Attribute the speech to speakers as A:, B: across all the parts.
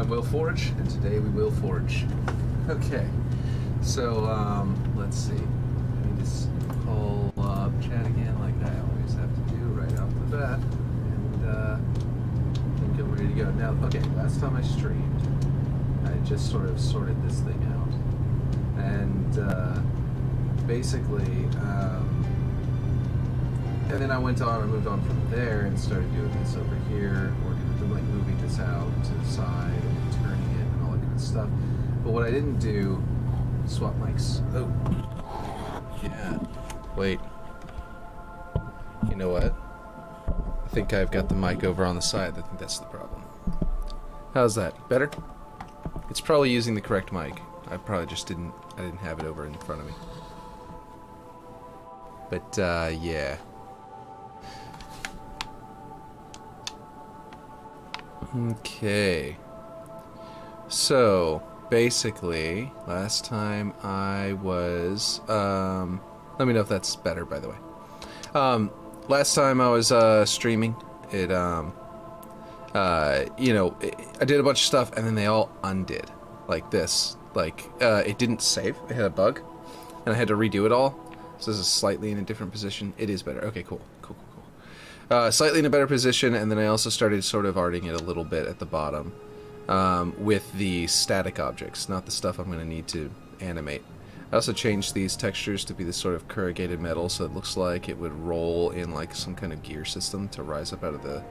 A: will forge, and today we will forge. Okay, so let's see. I need to call up chat again, like I always have to do right off the bat, and get ready to go. Now, okay, last time I streamed, I just sort of sorted this thing out, and basically, and then I moved on from there and started doing this over here, like moving this out to the side and turning it and all that kind of stuff. But what I didn't do, swap mics. Oh, yeah. Wait. You know what? I think I've got the mic over on the side. I think that's the problem. How's that? Better? It's probably using the correct mic. I probably just didn't have it over in front of me. But, yeah. Okay. So, basically, last time I was, let me know if that's better, by the way. Last time I was, streaming, I did a bunch of stuff, and then they all undid. Like this. Like, it didn't save. It had a bug, and I had to redo it all. So this is slightly in a different position. It is better. Okay, cool. Slightly in a better position, and then I also started sort of arting it a little bit at the bottom with the static objects, not the stuff I'm going to need to animate. I also changed these textures to be this sort of corrugated metal, so it looks like it would roll in like some kind of gear system to rise up out of the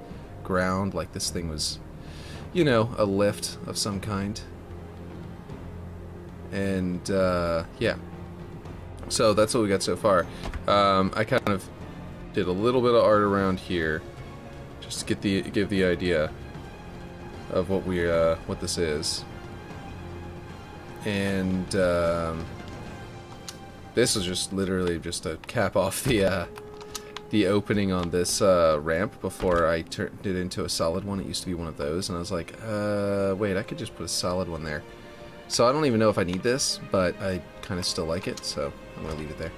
A: ground, like this thing was, you know, a lift of some kind. And, yeah. So that's what we got so far. I kind of did a little bit of art around here, just to give the idea of what this is, and this is just literally just to cap off the opening on this ramp before I turned it into a solid one. It used to be one of those, and I was like, wait, I could just put a solid one there. So I don't even know if I need this, but I kind of still like it, so I'm gonna leave it there.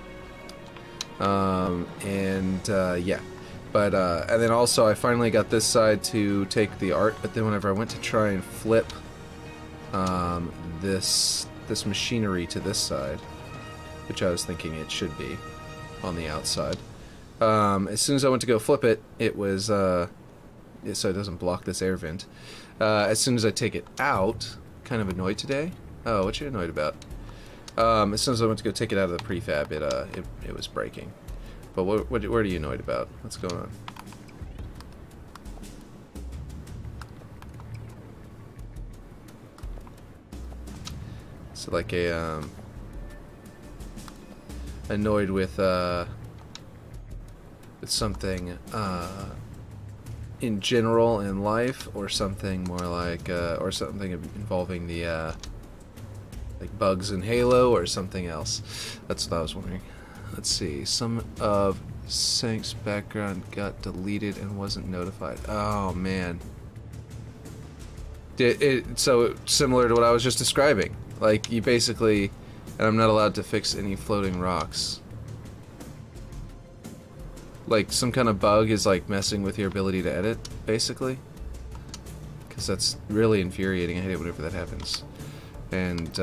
A: Yeah, but, and then also I finally got this side to take the art, but then whenever I went to try and flip, this machinery to this side, which I was thinking it should be on the outside, as soon as I went to go flip it, it was, so it doesn't block this air vent, as soon as I take it out, kind of annoyed today. Oh, what you annoyed about? As soon as I went to go take it out of the prefab, it was breaking. But what are you annoyed about? What's going on? So like a annoyed with something in general in life, or something more like or something involving the like bugs in Halo, or something else. That's what I was wondering. Let's see. Some of Sank's background got deleted and wasn't notified. Oh man. So similar to what I was just describing. Like you basically, and I'm not allowed to fix any floating rocks. Like some kind of bug is like messing with your ability to edit, basically. Because that's really infuriating. I hate it whenever that happens. And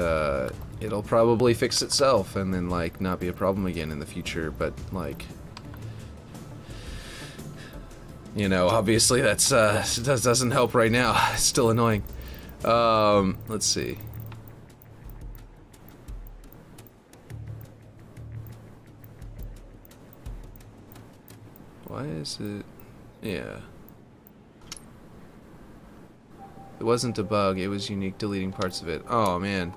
A: it'll probably fix itself and then like not be a problem again in the future, but like, you know, obviously that's doesn't help right now. It's still annoying. Let's see. Why is it? Yeah. It wasn't a bug, it was unique deleting parts of it. Oh man.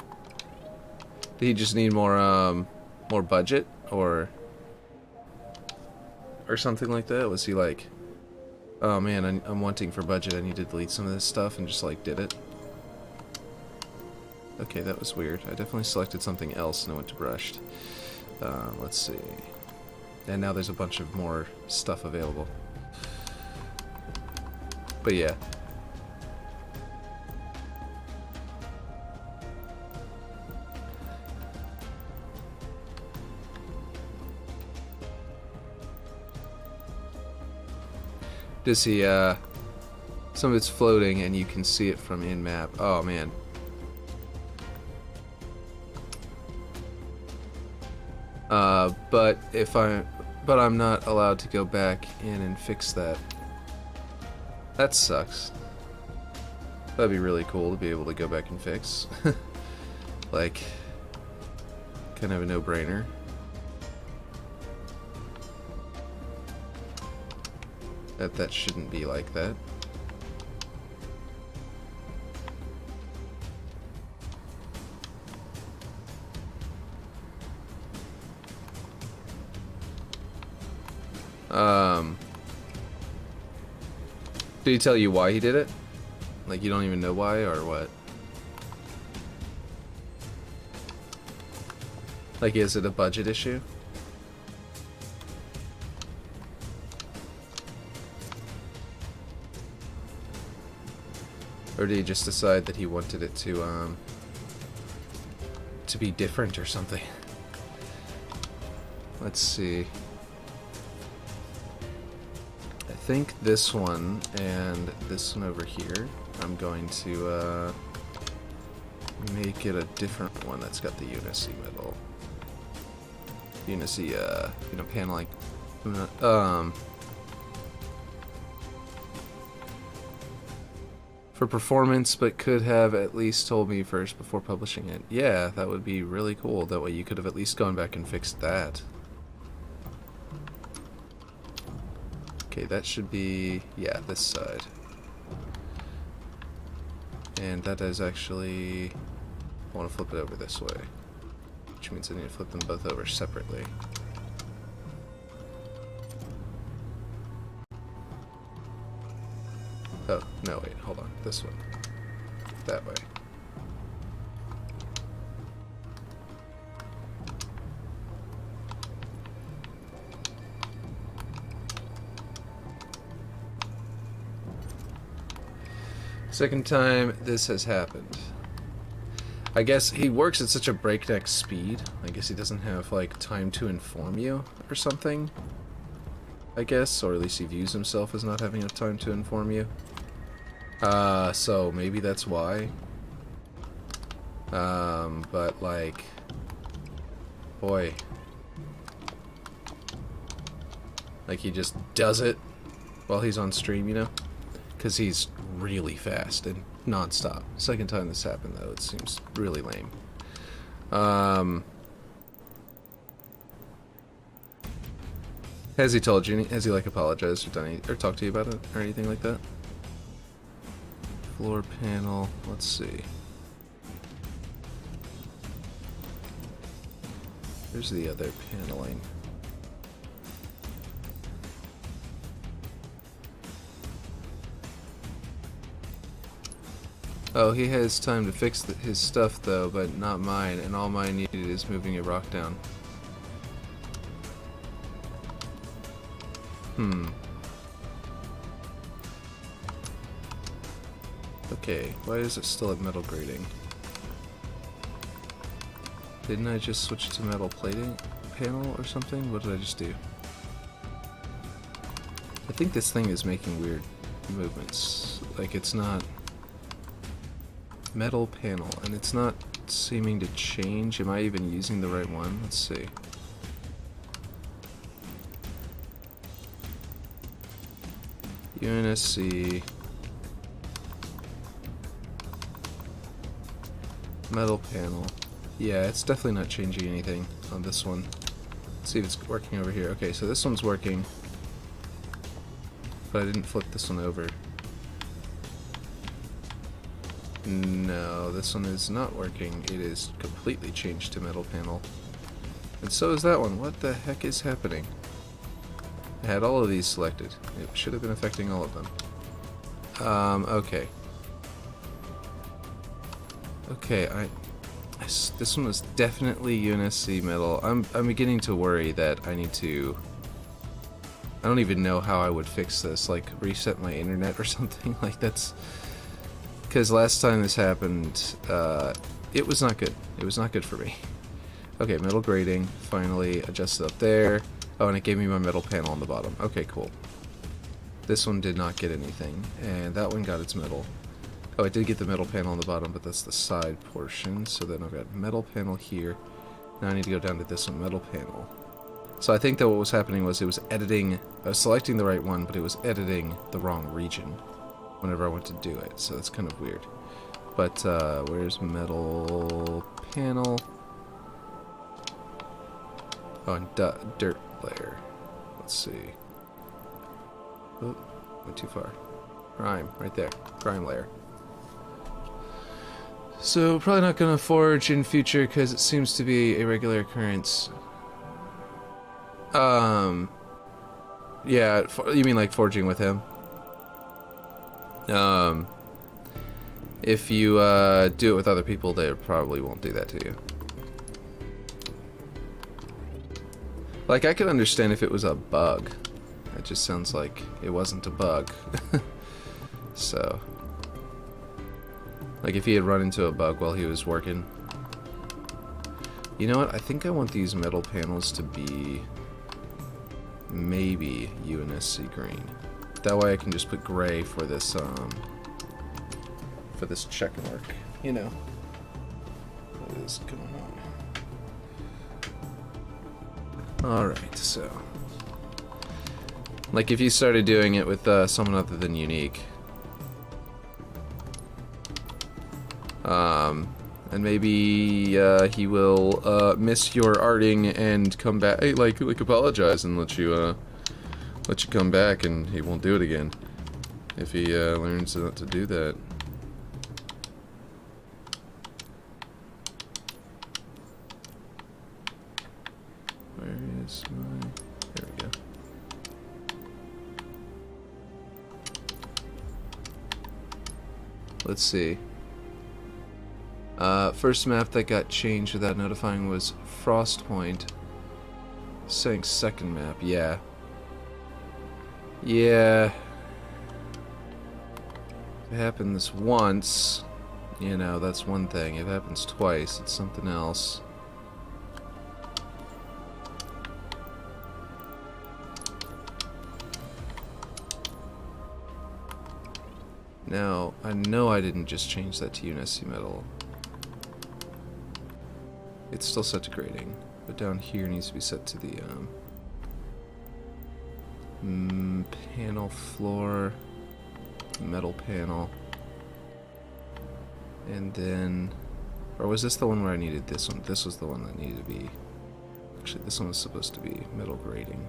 A: Did he just need more budget or something like that? Was he like, oh man, I'm wanting for budget, I need to delete some of this stuff, and just like did it? Okay, that was weird. I definitely selected something else and I went to brushed. Let's see. And now there's a bunch of more stuff available. But yeah. Does he Some of it's floating and you can see it from in-map. Oh man. But I'm not allowed to go back in and fix that. That sucks. That'd be really cool to be able to go back and fix. Like, kind of a no-brainer. That shouldn't be like that. Did he tell you why he did it? Like, you don't even know why, or what? Like, is it a budget issue? Or did he just decide that he wanted it to be different or something? Let's see. I think this one and this one over here, I'm going to make it a different one that's got the Unicy metal. Unicy, you know, paneling. For performance, but could have at least told me first before publishing it. Yeah, that would be really cool. That way you could have at least gone back and fixed that. Okay, that should be, yeah, this side. And that is actually, I want to flip it over this way, which means I need to flip them both over separately. Oh, no, wait, hold on, this one. That way. Second time this has happened. I guess he works at such a breakneck speed. I guess he doesn't have, like, time to inform you or something. I guess, or at least he views himself as not having enough time to inform you. So maybe that's why. But, like, boy. Like, he just does it while he's on stream, you know? Because he's really fast and non-stop. Second time this happened, though, it seems really lame. Has he told you? Has he, like, apologized or done any, or talked to you about it or anything like that? Floor panel. Let's see. Here's the other paneling. Oh, he has time to fix his stuff, though, but not mine, and all mine needed is moving a rock down. Okay, why is it still at metal grading? Didn't I just switch to metal plating panel or something? What did I just do? I think this thing is making weird movements. Like, it's not... Metal panel, and it's not seeming to change. Am I even using the right one? Let's see. UNSC metal panel. Yeah, it's definitely not changing anything on this one. Let's see if it's working over here. Okay, so this one's working, but I didn't flip this one over. No, this one is not working. It is completely changed to metal panel. And so is that one. What the heck is happening? I had all of these selected. It should have been affecting all of them. Okay. Okay, this one was definitely UNSC metal. I'm beginning to worry that I need to... I don't even know how I would fix this. Like, reset my internet or something. Like, that's... Because last time this happened, it was not good. It was not good for me. Okay, metal grading. Finally adjusted up there. Oh, and it gave me my metal panel on the bottom. Okay, cool. This one did not get anything, and that one got its metal. Oh, I did get the metal panel on the bottom, but that's the side portion. So then I've got metal panel here. Now I need to go down to this one, metal panel. So I think that what was happening was it was editing, I was selecting the right one, but it was editing the wrong region whenever I went to do it. So that's kind of weird. But where's metal panel? Oh, and dirt layer. Let's see. Oh, went too far. Grime, right there. Grime layer. So, probably not going to forge in future because it seems to be a regular occurrence. Yeah, you mean like forging with him? If you do it with other people, they probably won't do that to you. Like, I could understand if it was a bug. It just sounds like it wasn't a bug. So, like if he had run into a bug while he was working. You know what? I think I want these metal panels to be maybe UNSC green. That way I can just put gray for this check mark. You know, what is going on? Alright, so like if you started doing it with someone other than Unique, and maybe he will miss your arting and come back, like apologize and let you come back, and he won't do it again if he learns not to do that. Where is my? There we go. Let's see. First map that got changed without notifying was Frostpoint. Saying second map, yeah. Yeah. If it happens once, you know, that's one thing. If it happens twice, it's something else. Now, I know I didn't just change that to UNSC metal. It's still set to grading, but down here needs to be set to the panel floor, metal panel, and then, or was this the one where I needed this one? This was the one that needed to be, actually this one was supposed to be metal grading,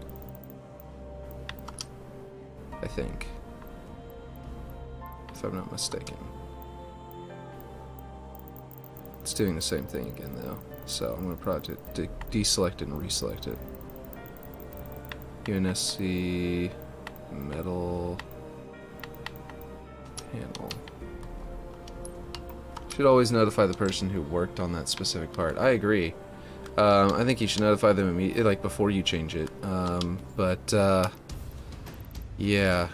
A: I think, if I'm not mistaken. It's doing the same thing again though, so I'm going to probably deselect it and reselect it. UNSC metal panel. Should always notify the person who worked on that specific part. I agree. I think you should notify them immediately, like before you change it. Yeah.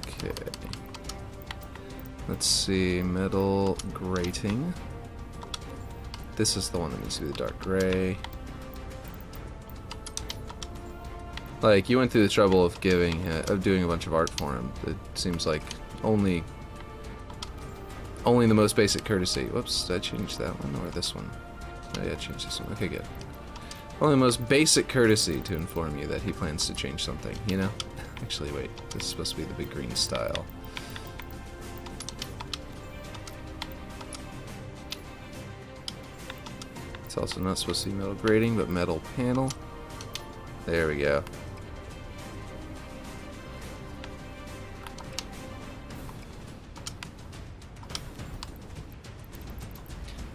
A: Okay. Let's see, metal grating. This is the one that needs to be the dark gray. Like, you went through the trouble of doing a bunch of art for him. It seems like only the most basic courtesy. Whoops, did I change that one or this one? Oh yeah, I changed this one. Okay, good. Only the most basic courtesy to inform you that he plans to change something, you know? Actually, wait, this is supposed to be the big green style. It's also not supposed to be metal grating, but metal panel. There we go.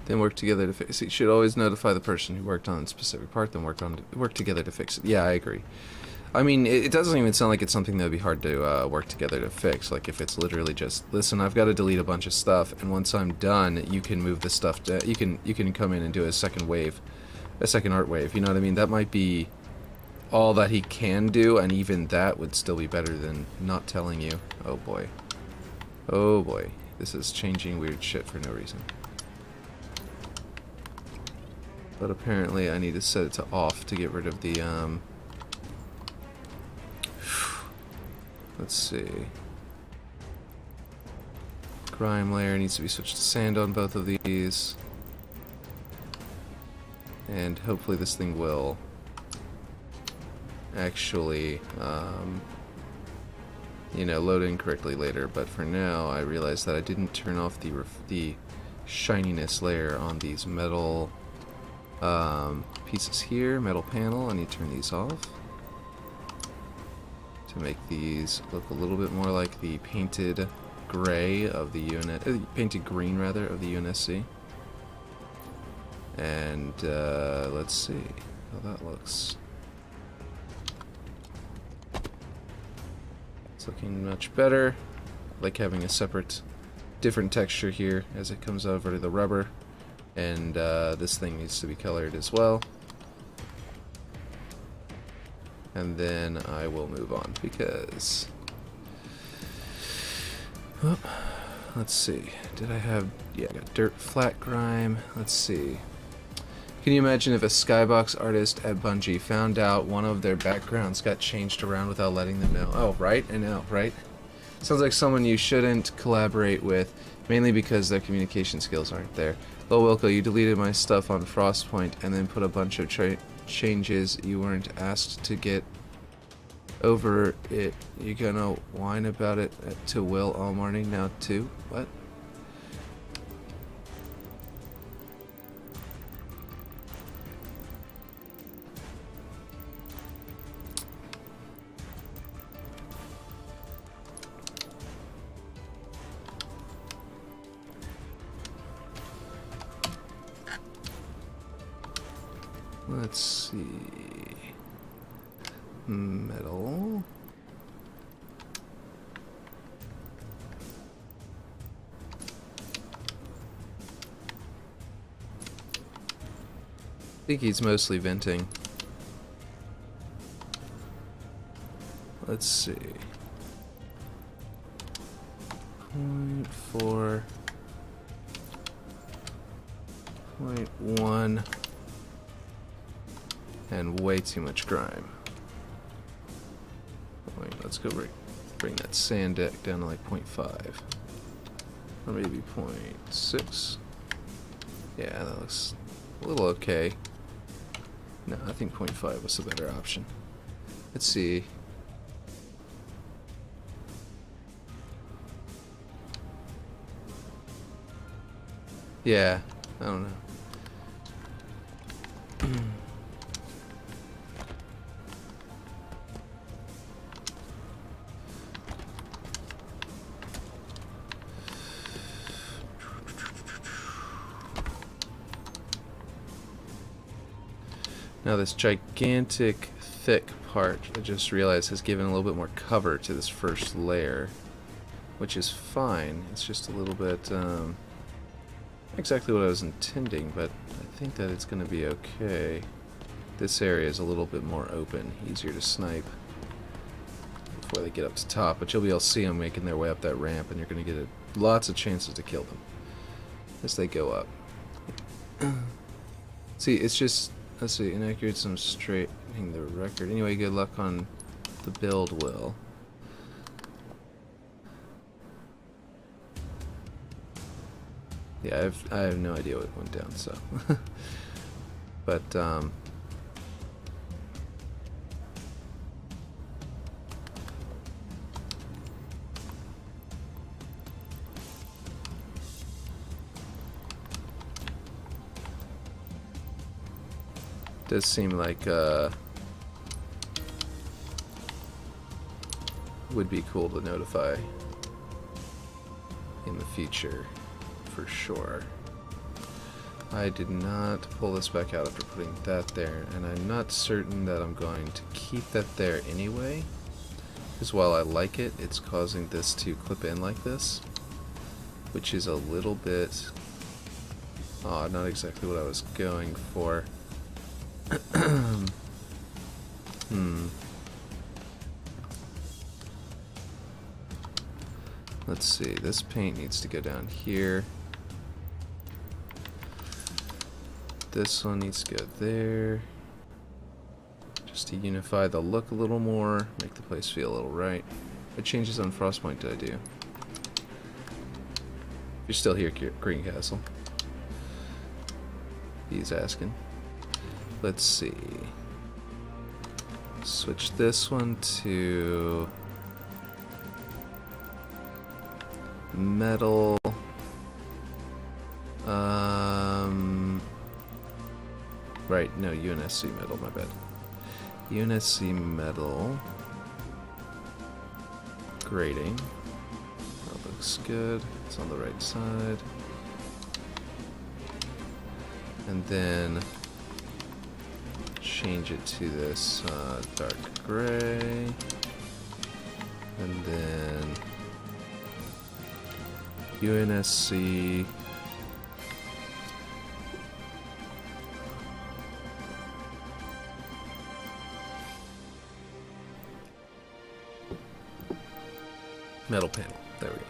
A: Then work together to fix it. You should always notify the person who worked on a specific part, then work together to fix it. Yeah, I agree. I mean, it doesn't even sound like it's something that would be hard to work together to fix. Like, if it's literally just, listen, I've got to delete a bunch of stuff, and once I'm done, you can move the stuff to, you can come in and do a second wave, a second art wave. You know what I mean? That might be all that he can do, and even that would still be better than not telling you. Oh boy. Oh boy. this is changing weird shit for no reason. But apparently I need to set it to off to get rid of the, let's see. Grime layer needs to be switched to sand on both of these. And hopefully this thing will actually, you know, load in correctly later. But for now, I realized that I didn't turn off the shininess layer on these metal pieces here. Metal panel, I need to turn these off to make these look a little bit more like the painted gray of the painted green rather of the UNSC. And let's see how that looks. It's looking much better. I like having a separate, different texture here as it comes over to the rubber. And this thing needs to be colored as well. And then I will move on because... Oh, let's see. Did I have... Yeah, I got dirt, flat grime. Let's see. Can you imagine if a skybox artist at Bungie found out one of their backgrounds got changed around without letting them know? Oh, right? I know, right? Sounds like someone you shouldn't collaborate with, mainly because their communication skills aren't there. Oh, Wilco, you deleted my stuff on Frostpoint and then put a bunch of changes you weren't asked to get over it. You gonna whine about it to Will all morning now too? What? Let's see. Metal. I think he's mostly venting. Let's see. 0.4. 0.1. And way too much grime. Wait, let's go bring that sand deck down to like 0.5. Or maybe 0.6. Yeah, that looks a little okay. No, I think 0.5 was the better option. Let's see. Yeah, I don't know. Now this gigantic, thick part, I just realized, has given a little bit more cover to this first layer, which is fine. It's just a little bit, not exactly what I was intending, but I think that it's going to be okay. This area is a little bit more open, easier to snipe before they get up to top, but you'll be able to see them making their way up that ramp, and you're going to get lots of chances to kill them as they go up. See, it's just... Let's see, inaccurate, some straightening the record. Anyway, good luck on the build, Will. Yeah, I have no idea what went down, so. But, does seem like would be cool to notify in the future for sure. I did not pull this back out after putting that there, and I'm not certain that I'm going to keep that there anyway, because while I like it, it's causing this to clip in like this, which is a little bit odd, not exactly what I was going for. Let's see, this paint needs to go down here. This one needs to go there. Just to unify the look a little more, make the place feel a little right. What changes on Frostpoint did I do? If you're still here, Green Castle. He's asking. Let's see. Switch this one to metal. Right, no, UNSC metal, my bad. UNSC metal. Grading. That looks good. It's on the right side. And then change it to this dark gray. And then UNSC. Metal panel. There we go.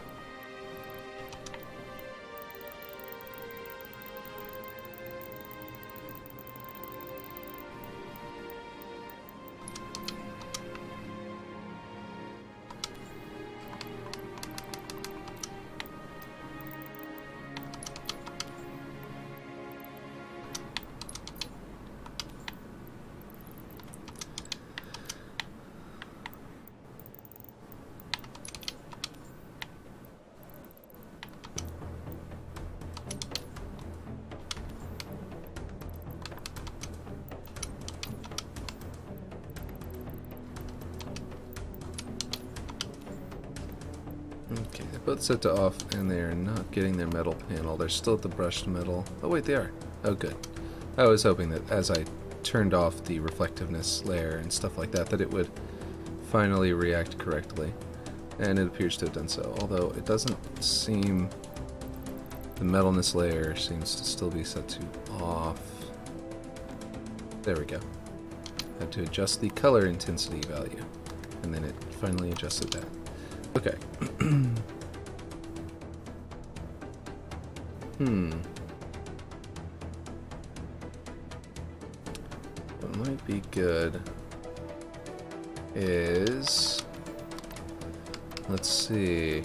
A: Okay, they're both set to off, and they are not getting their metal panel. They're still at the brushed metal. Oh wait, they are. Oh good. I was hoping that as I turned off the reflectiveness layer and stuff like that, that it would finally react correctly. And it appears to have done so, although it doesn't seem... The metalness layer seems to still be set to off. There we go. I had to adjust the color intensity value, and then it finally adjusted that. Okay. What might be good is... Let's see.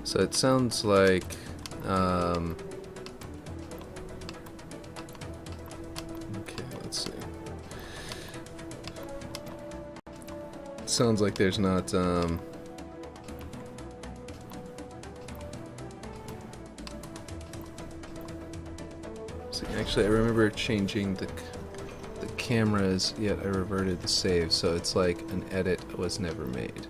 A: So it sounds like... Sounds like there's not see, actually I remember changing the cameras, yet I reverted the save, so it's like an edit was never made.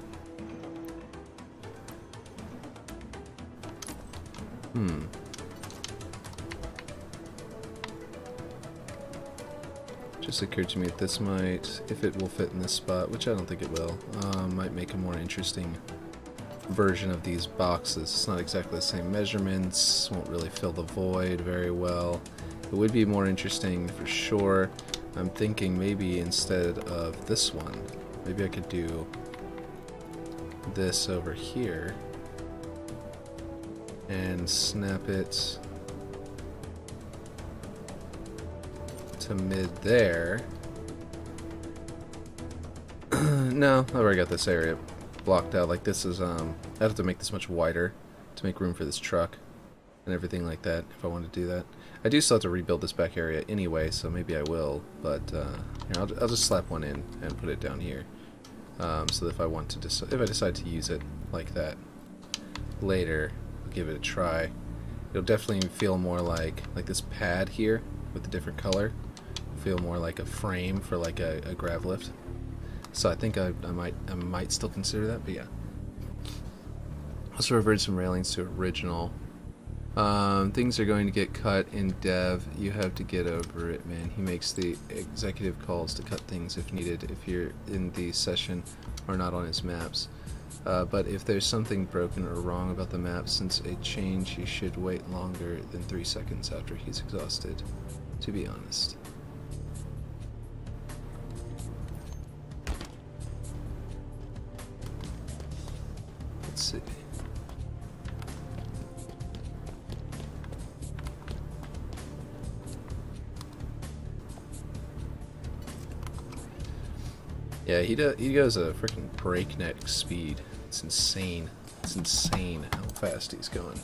A: Just occurred to me that this might, if it will fit in this spot, which I don't think it will, might make a more interesting version of these boxes. It's not exactly the same measurements, won't really fill the void very well. It would be more interesting for sure. I'm thinking maybe instead of this one, maybe I could do this over here and snap it to mid there. No, I've already got this area blocked out. Like this is, I have to make this much wider to make room for this truck and everything like that if I want to do that. I do still have to rebuild this back area anyway, so maybe I will, but here, I'll just slap one in and put it down here. So that if I want to, if I decide to use it like that later, I'll give it a try. It'll definitely feel more like this pad here with a different color. Feel more like a frame for like a grav lift. So I think I might still consider that, but yeah. Also reverted some railings to original. Things are going to get cut in dev. You have to get over it, man. He makes the executive calls to cut things if needed, if you're in the session or not on his maps. But if there's something broken or wrong about the map, since a change, he should wait longer than 3 seconds after he's exhausted, to be honest. Let's see. Yeah, he goes at a freaking breakneck speed. It's insane. It's insane how fast he's going.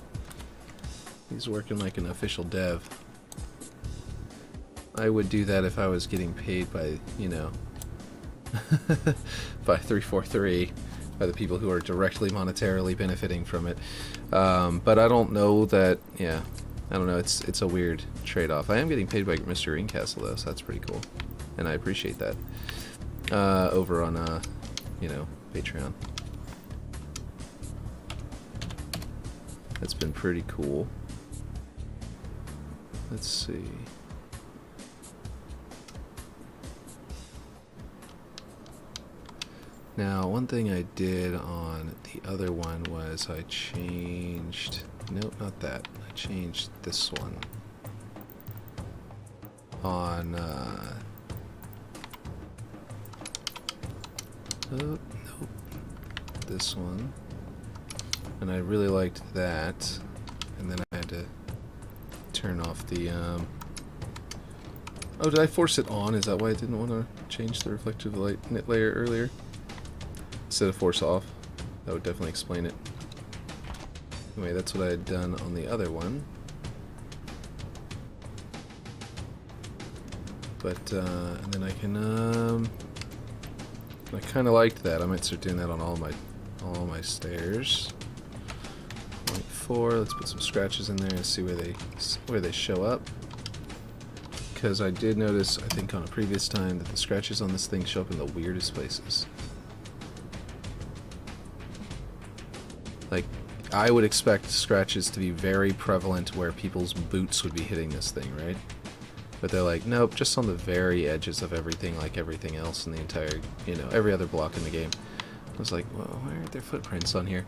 A: He's working like an official dev. I would do that if I was getting paid by, you know, by 343, by the people who are directly monetarily benefiting from it. But I don't know that, yeah, I don't know, it's a weird trade-off. I am getting paid by Mr. Greencastle though, so that's pretty cool. And I appreciate that. Over on, you know, Patreon. That's been pretty cool. Let's see. Now, one thing I did on the other one was I changed... Nope, not that. I changed this one. On, oh, nope. This one. And I really liked that. And then I had to turn off the, Oh, did I force it on? Is that why I didn't want to change the reflective light layer earlier? Instead of force off. That would definitely explain it. Anyway, that's what I had done on the other one. But, and then I can, I kind of liked that. I might start doing that on all my stairs. 0.4. Let's put some scratches in there and see where they show up. Because I did notice, I think on a previous time, that the scratches on this thing show up in the weirdest places. Like, I would expect scratches to be very prevalent where people's boots would be hitting this thing, right? But they're like, nope, just on the very edges of everything, like everything else in the entire, you know, every other block in the game. I was like, well, where are their footprints on here?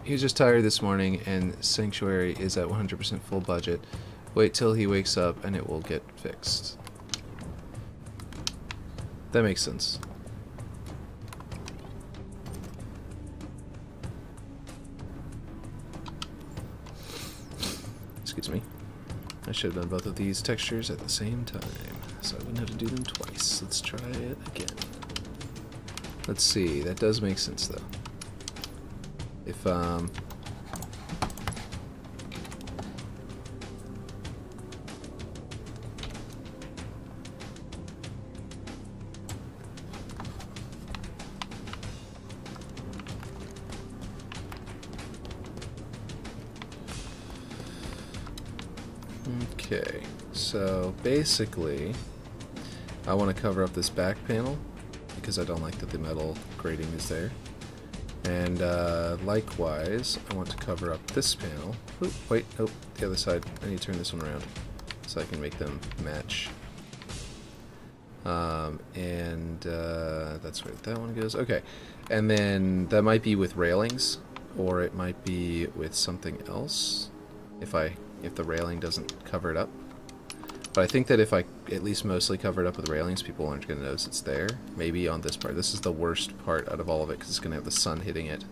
A: He was just tired this morning, and Sanctuary is at 100% full budget. Wait till he wakes up, and it will get fixed. That makes sense. Excuse me. I should have done both of these textures at the same time, so I wouldn't have to do them twice. Let's try it again. Let's see, that does make sense though. If, okay, so basically, I want to cover up this back panel because I don't like that the metal grating is there. And likewise, I want to cover up this panel. Oop, wait, nope, the other side. I need to turn this one around so I can make them match. That's where that one goes. Okay, and then that might be with railings, or it might be with something else. If the railing doesn't cover it up. But I think that if I at least mostly cover it up with railings, people aren't going to notice it's there. Maybe on this part. This is the worst part out of all of it because it's going to have the sun hitting it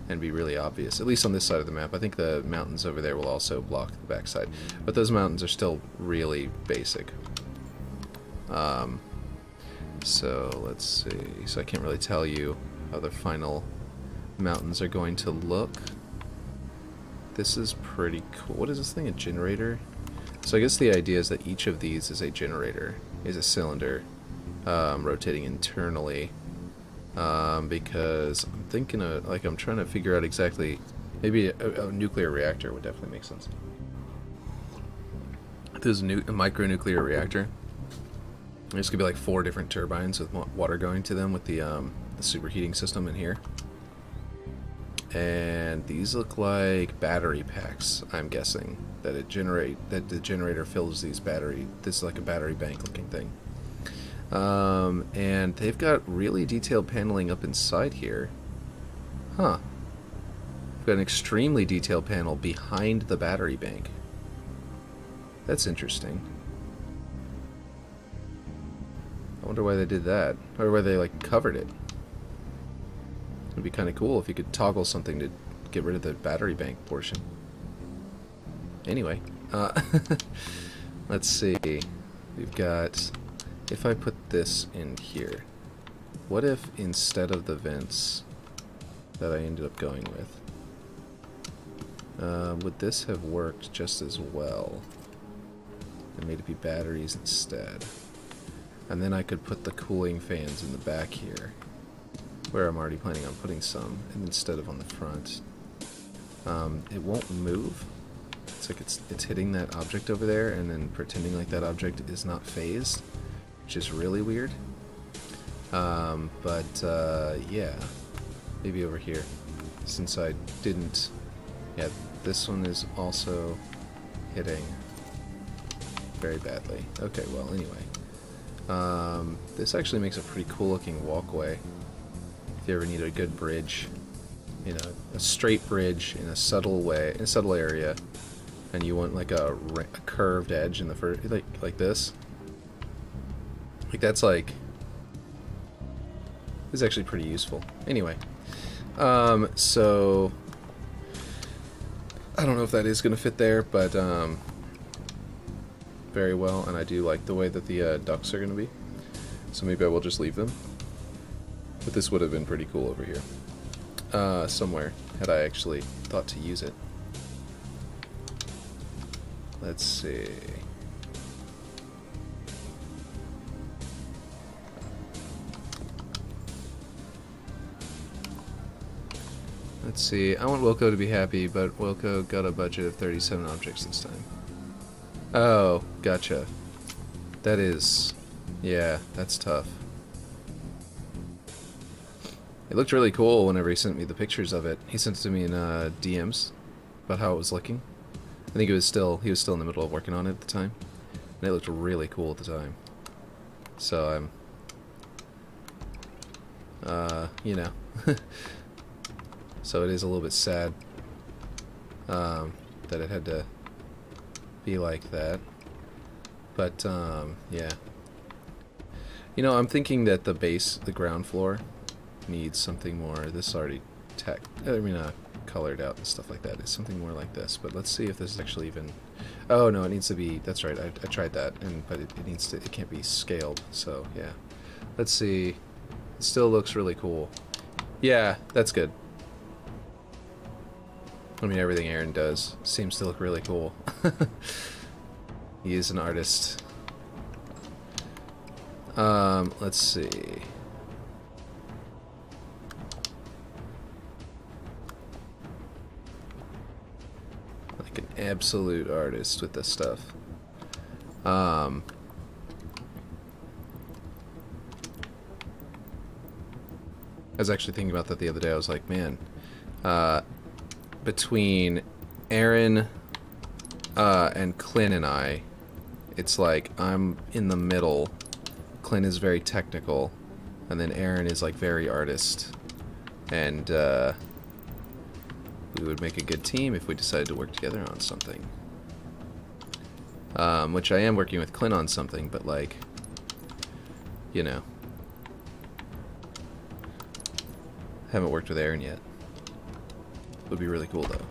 A: and be really obvious. At least on this side of the map. I think the mountains over there will also block the backside. But those mountains are still really basic. So let's see. So I can't really tell you how the final mountains are going to look. This is pretty cool. What is this thing? A generator? So I guess the idea is that each of these is a generator, is a cylinder rotating internally. Because I'm thinking of, like, I'm trying to figure out exactly, maybe a nuclear reactor would definitely make sense. If there's a micronuclear reactor, there's gonna be like 4 different turbines with water going to them with the superheating system in here. And these look like battery packs, I'm guessing. That the generator fills these battery. This is like a battery bank looking thing. And they've got really detailed paneling up inside here. Huh. We've got an extremely detailed panel behind the battery bank. That's interesting. I wonder why they did that. Or why they like covered it. It'd be kind of cool if you could toggle something to get rid of the battery bank portion. Anyway, let's see. We've got, if I put this in here, what if instead of the vents that I ended up going with, would this have worked just as well? I made it be batteries instead. And then I could put the cooling fans in the back here, where I'm already planning on putting some, and instead of on the front. It won't move. It's like it's hitting that object over there and then pretending like that object is not phased, which is really weird. Yeah, maybe over here, since I didn't. Yeah, this one is also hitting very badly. Okay, well, anyway. This actually makes a pretty cool looking walkway. If you ever need a good bridge, you know, a straight bridge in a subtle way, in a subtle area, and you want like a curved edge in the first, like this. Like that's like, is actually pretty useful. Anyway, so I don't know if that is going to fit there, but very well, and I do like the way that the ducts are going to be, so maybe I will just leave them. But this would have been pretty cool over here, somewhere, had I actually thought to use it. Let's see. Let's see, I want Wilco to be happy, but Wilco got a budget of 37 objects this time. Oh, gotcha. That is... yeah, that's tough. It looked really cool whenever he sent me the pictures of it. He sent it to me in DMs about how it was looking. I think he was still in the middle of working on it at the time. And it looked really cool at the time. So I'm... you know... So it is a little bit sad that it had to be like that. But, yeah. You know, I'm thinking that the base, the ground floor, needs something more. This is already colored out and stuff like that. It's something more like this. But let's see if this is actually even... Oh, no, it needs to be... That's right, I tried that. But it needs to... It can't be scaled. So, yeah. Let's see. It still looks really cool. Yeah, that's good. I mean, everything Aaron does seems to look really cool. He is an artist. Let's see. Like an absolute artist with this stuff. I was actually thinking about that the other day. I was like, man, between Aaron and Klen and I, it's like I'm in the middle. Klen is very technical, and then Aaron is like very artist. And we would make a good team if we decided to work together on something. Which I am working with Klen on something, but like, you know, haven't worked with Aaron yet. Would be really cool though.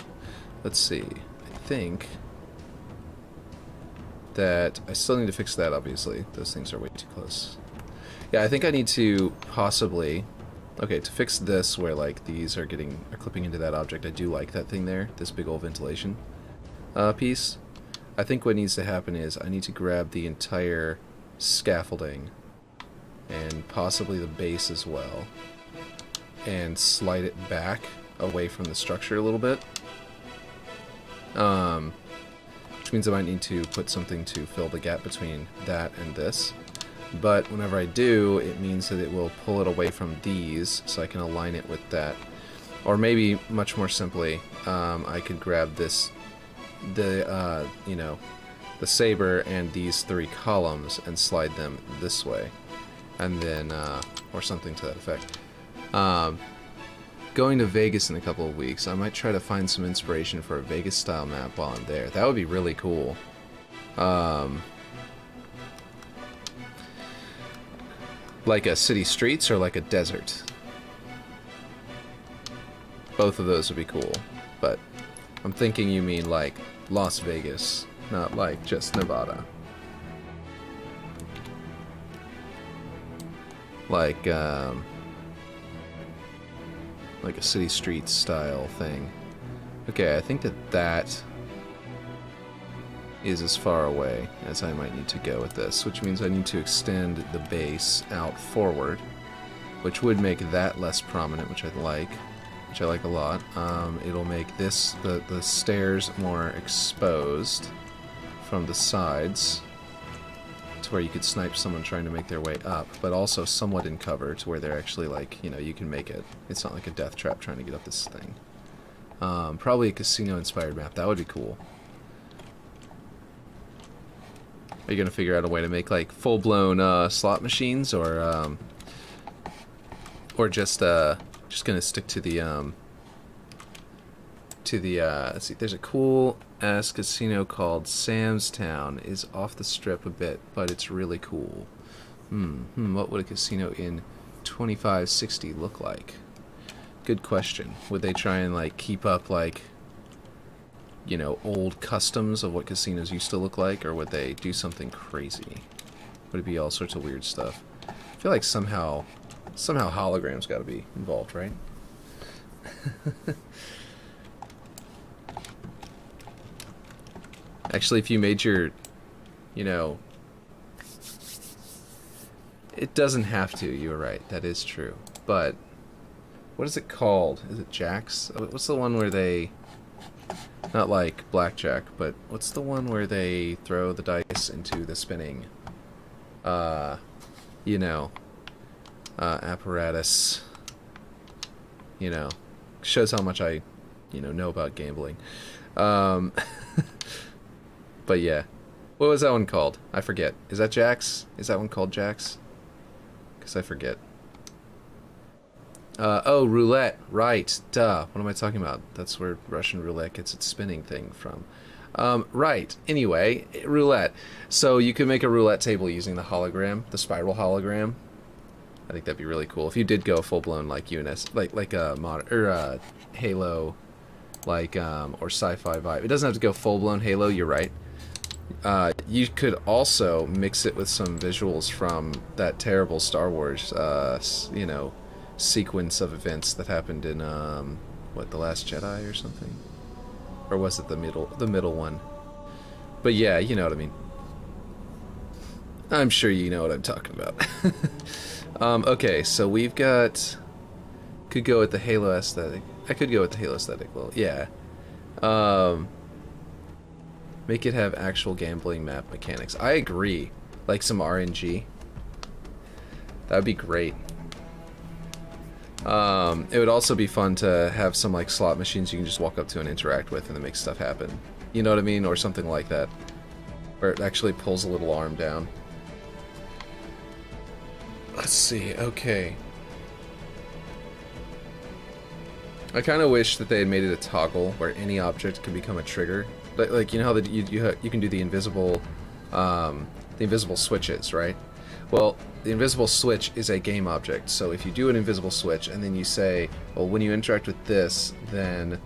A: Let's see. I think that I still need to fix that, obviously. Those things are way too close. Yeah, I think I need to possibly... Okay, to fix this where like these are clipping into that object, I do like that thing there, this big old ventilation piece. I think what needs to happen is I need to grab the entire scaffolding and possibly the base as well and slide it back away from the structure a little bit, which means I might need to put something to fill the gap between that and this. But whenever I do, it means that it will pull it away from these, so I can align it with that. Or maybe, much more simply, I could grab this, you know, the saber and these three columns and slide them this way, and then, or something to that effect. Going to Vegas in a couple of weeks, I might try to find some inspiration for a Vegas-style map while I'm there. That would be really cool. Like a city streets or like a desert? both of those would be cool. But I'm thinking you mean like Las Vegas, not like just Nevada. Like a city streets style thing. Okay, I think that is as far away as I might need to go with this, which means I need to extend the base out forward, which would make that less prominent, which I like a lot. It'll make this, the stairs more exposed from the sides to where you could snipe someone trying to make their way up, but also somewhat in cover to where they're actually like, you know, you can make it. It's not like a death trap trying to get up this thing. Probably a casino-inspired map. That would be cool. Are you gonna figure out a way to make like full-blown slot machines, or just gonna stick to the let's see, there's a cool ass casino called Sam's Town. Is off the strip a bit, but it's really cool. What would a casino in 2560 look like? Good question. Would they try and like keep up like, you know, old customs of what casinos used to look like, or would they do something crazy? Would it be all sorts of weird stuff? I feel like somehow holograms got to be involved, right? Actually, if you made your, you know, it doesn't have to. You were right. That is true. But what is it called? Is it Jacks? What's the one where they, not like blackjack, but what's the one where they throw the dice into the spinning, you know, apparatus? You know, shows how much I, you know about gambling. But yeah, what was that one called? I forget. Is that Jacks? Is that one called Jacks? Because I forget. Oh, roulette. Right. Duh. What am I talking about? That's where Russian roulette gets its spinning thing from. Right. Anyway, roulette. So you could make a roulette table using the hologram, the spiral hologram. I think that'd be really cool if you did go full blown like UNS, like a mod or Halo, like or sci-fi vibe. It doesn't have to go full blown Halo. You're right. You could also mix it with some visuals from that terrible Star Wars, you know, sequence of events that happened in what, The Last Jedi or something, or was it the middle one? But yeah, you know what I mean. I'm sure you know what I'm talking about. Okay, so we've got, could go with the Halo aesthetic. I could go with the Halo aesthetic. Well, yeah. Make it have actual gambling map mechanics. I agree. Like some RNG. That would be great. It would also be fun to have some like slot machines you can just walk up to and interact with and then make stuff happen. You know what I mean? Or something like that. Where it actually pulls a little arm down. Let's see, okay. I kind of wish that they had made it a toggle where any object can become a trigger. Like you know how that you can do the invisible switches, right? Well, the invisible switch is a game object. So if you do an invisible switch and then you say, well, when you interact with this, then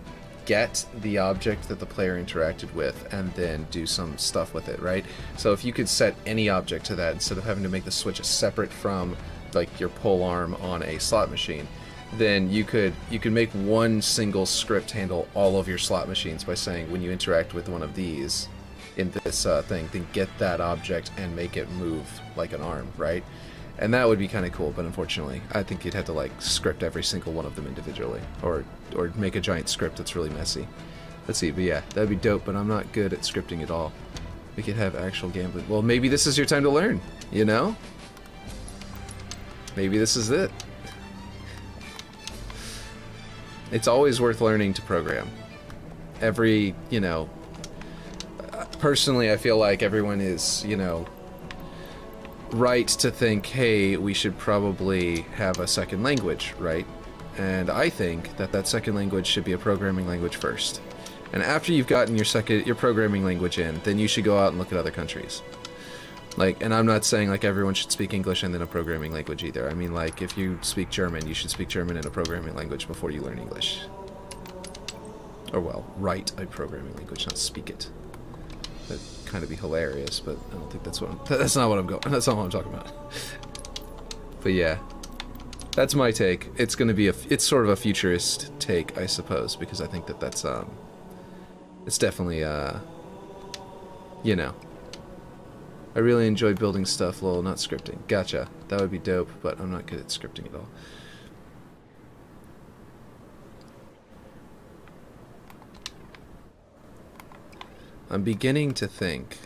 A: get the object that the player interacted with and then do some stuff with it, right? So if you could set any object to that instead of having to make the switch separate from like your pole arm on a slot machine, then you could make one single script handle all of your slot machines by saying when you interact with one of these in this thing, then get that object and make it move like an arm, right? And that would be kind of cool, but unfortunately, I think you'd have to like script every single one of them individually, or make a giant script that's really messy. Let's see, but yeah, that'd be dope, but I'm not good at scripting at all. We could have actual gambling. Well, maybe this is your time to learn, you know? Maybe this is it. It's always worth learning to program. Every, you know, personally, I feel like everyone is, you know, right to think, hey, we should probably have a second language, right? And I think that that second language should be a programming language first. And after you've gotten your programming language in, then you should go out and look at other countries. Like, and I'm not saying like everyone should speak English and then a programming language either. I mean, like, if you speak German, you should speak German in a programming language before you learn English. Or, well, write a programming language, not speak it. That'd kind of be hilarious, but I don't think that's that's not what I'm going. That's not what I'm talking about. But yeah, that's my take. It's going to be it's sort of a futurist take, I suppose, because I think that that's it's definitely you know, I really enjoy building stuff, lol, not scripting. Gotcha. That would be dope, but I'm not good at scripting at all. I'm beginning to think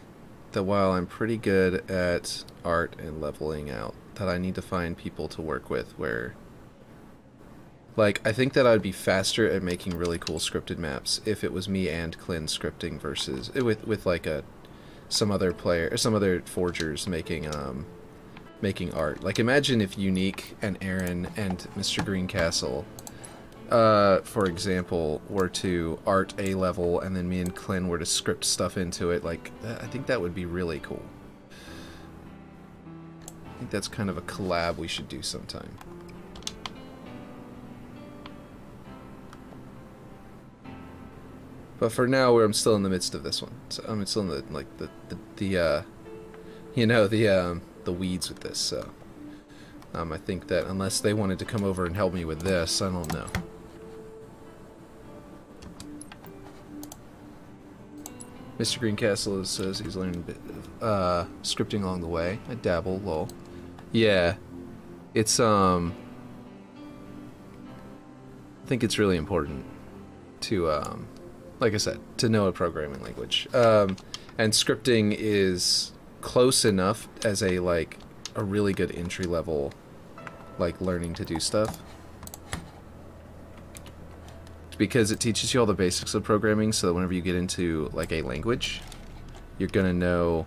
A: that while I'm pretty good at art and leveling out, that I need to find people to work with where... Like, I think that I'd be faster at making really cool scripted maps if it was me and Klen scripting versus... With like some other player, or some other forgers making art. Like, imagine if Unique and Aaron and Mr. Greencastle... for example, were to art a level and then me and Klen were to script stuff into it, like, I think that would be really cool. I think that's kind of a collab we should do sometime. But for now, I'm still in the midst of this one. So I'm still in the, like, you know, the weeds with this, so... I think that unless they wanted to come over and help me with this, I don't know. Mr. Greencastle says he's learning a bit of scripting along the way. I dabble, lol. Yeah. It's, I think it's really important to, like I said, to know a programming language. And scripting is close enough as a, like, a really good entry level, like, learning to do stuff, because it teaches you all the basics of programming, so that whenever you get into, like, a language, you're gonna know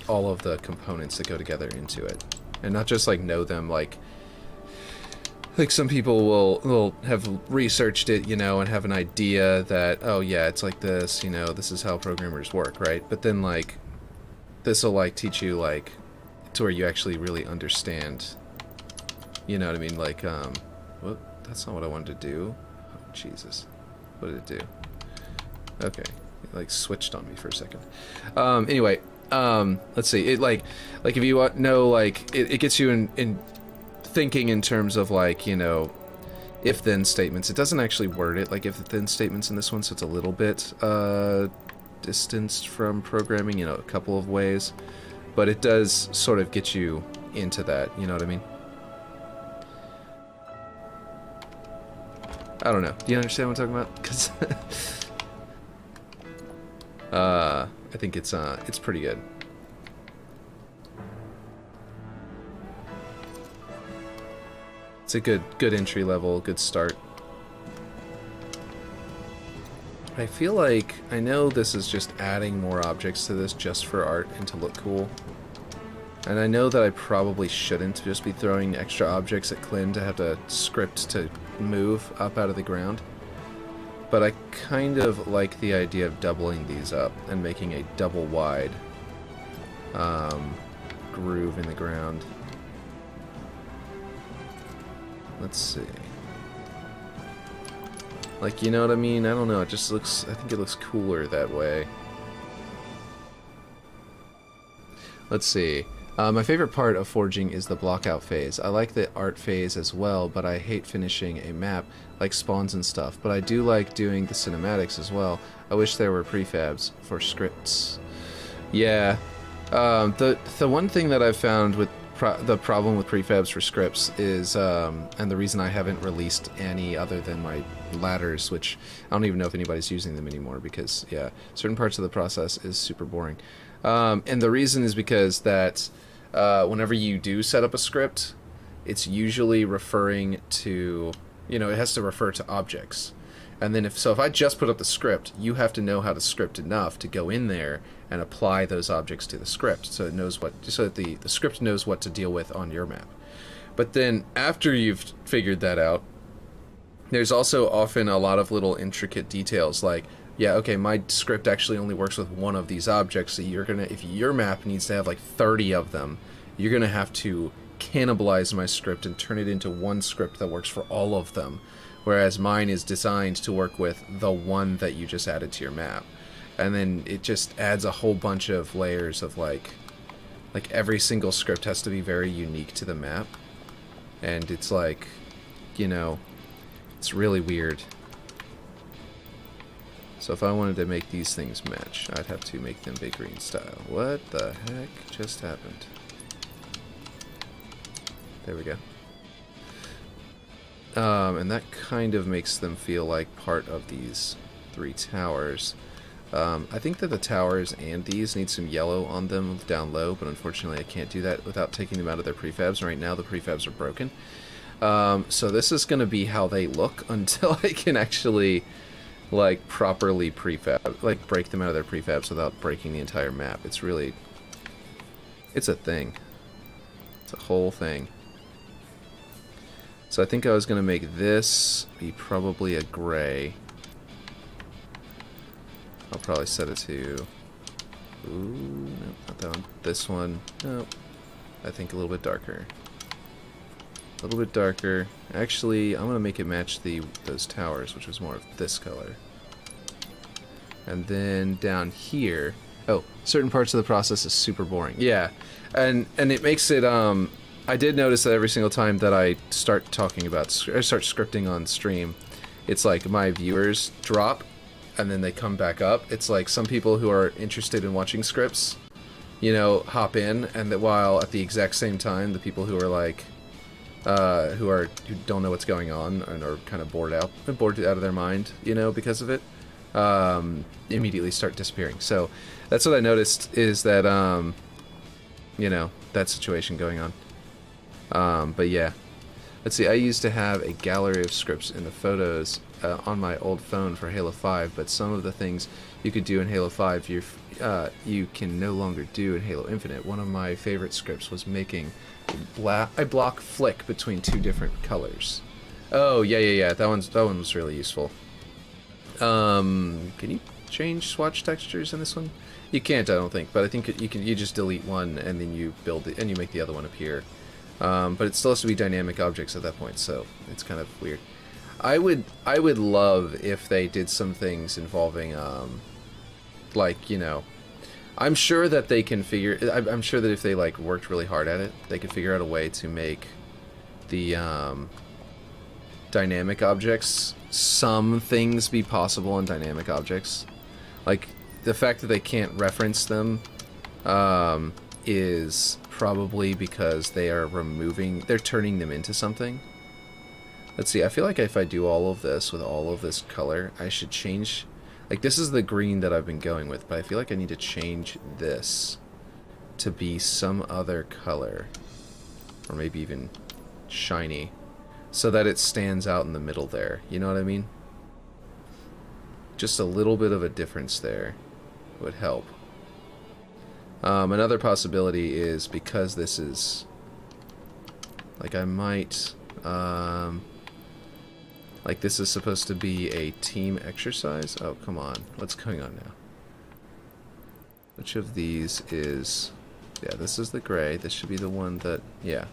A: all of the components that go together into it, and not just, like, know them, like some people will have researched it, you know, and have an idea that, oh yeah, it's like this, you know, this is how programmers work, right? But then, like, this will, like, teach you, like, to where you actually really understand, you know what I mean? Like, whoop, that's not what I wanted to do. Oh, Jesus. What did it do? Okay. It, like, switched on me for a second. Anyway, let's see. It, like if you know, like, it gets you in thinking in terms of, like, you know, if-then statements. It doesn't actually word it like if-then statements in this one, so it's a little bit, distanced from programming, you know, a couple of ways. But it does sort of get you into that, you know what I mean? I don't know. Do you understand what I'm talking about? 'Cause I think it's pretty good. It's a good entry level, good start. I feel like, I know this is just adding more objects to this just for art and to look cool. And I know that I probably shouldn't just be throwing extra objects at Klen to have to script to move up out of the ground. But I kind of like the idea of doubling these up and making a double wide groove in the ground. Let's see. Like, you know what I mean? I don't know, it just looks, I think it looks cooler that way. Let's see. My favorite part of forging is the blockout phase. I like the art phase as well, but I hate finishing a map, like spawns and stuff. But I do like doing the cinematics as well. I wish there were prefabs for scripts. Yeah. The one thing that I've found with the problem with prefabs for scripts is, and the reason I haven't released any other than my ladders, which I don't even know if anybody's using them anymore, because, yeah, certain parts of the process is super boring. And the reason is because that whenever you do set up a script, it's usually referring to, you know, it has to refer to objects. And then if I just put up the script, you have to know how to script enough to go in there and apply those objects to the script, so it knows what, so that the script knows what to deal with on your map. But then after you've figured that out, there's also often a lot of little intricate details, like, yeah, okay, my script actually only works with one of these objects, so you're gonna, if your map needs to have like 30 of them, you're gonna have to cannibalize my script and turn it into one script that works for all of them, whereas mine is designed to work with the one that you just added to your map. And then it just adds a whole bunch of layers of like every single script has to be very unique to the map. And it's like, you know, it's really weird. So if I wanted to make these things match, I'd have to make them big green style. What the heck just happened? There we go. And that kind of makes them feel like part of these 3 towers. I think that the towers and these need some yellow on them down low, but unfortunately I can't do that without taking them out of their prefabs. Right now the prefabs are broken. So this is going to be how they look until I can actually like properly prefab, like break them out of their prefabs without breaking the entire map. It's really, it's a thing. It's a whole thing. So I think I was going to make this be probably a gray. I'll probably set it to, ooh, nope, not that one. This one, nope. I think a little bit darker. A little bit darker. Actually, I'm going to make it match those towers, which was more of this color. And then down here, oh, certain parts of the process is super boring. Yeah, and it makes it, I did notice that every single time that I start talking about, I start scripting on stream, it's like my viewers drop, and then they come back up. It's like some people who are interested in watching scripts, you know, hop in, and that while at the exact same time, the people who are like, who don't know what's going on and are kind of bored out of their mind, you know, because of it, immediately start disappearing. So that's what I noticed, is that you know, that situation going on. But yeah, let's see, I used to have a gallery of scripts in the photos on my old phone for Halo 5, but some of the things you could do in Halo 5 you can no longer do in Halo Infinite. One of my favorite scripts was making a block flick between 2 different colors. Oh yeah, that one was really useful. Can you change swatch textures in this one? You can't, I don't think, but I think you just delete one and then you build it and you make the other one appear. But it still has to be dynamic objects at that point, so it's kind of weird. I would love if they did some things involving like, you know, I'm sure that they can figure, I'm sure that if they like worked really hard at it, they could figure out a way to make the dynamic objects, some things be possible in dynamic objects. Like the fact that they can't reference them is probably because they're turning them into something. Let's see, I feel like if I do all of this with all of this color, I should change, like this is the green that I've been going with, but I feel like I need to change this to be some other color, or maybe even shiny, so that it stands out in the middle there, you know what I mean? Just a little bit of a difference there would help. Another possibility is, because this is, like I might, like this is supposed to be a team exercise. Oh, come on. What's going on now? Which of these is, yeah, this is the gray. This should be the one that, yeah.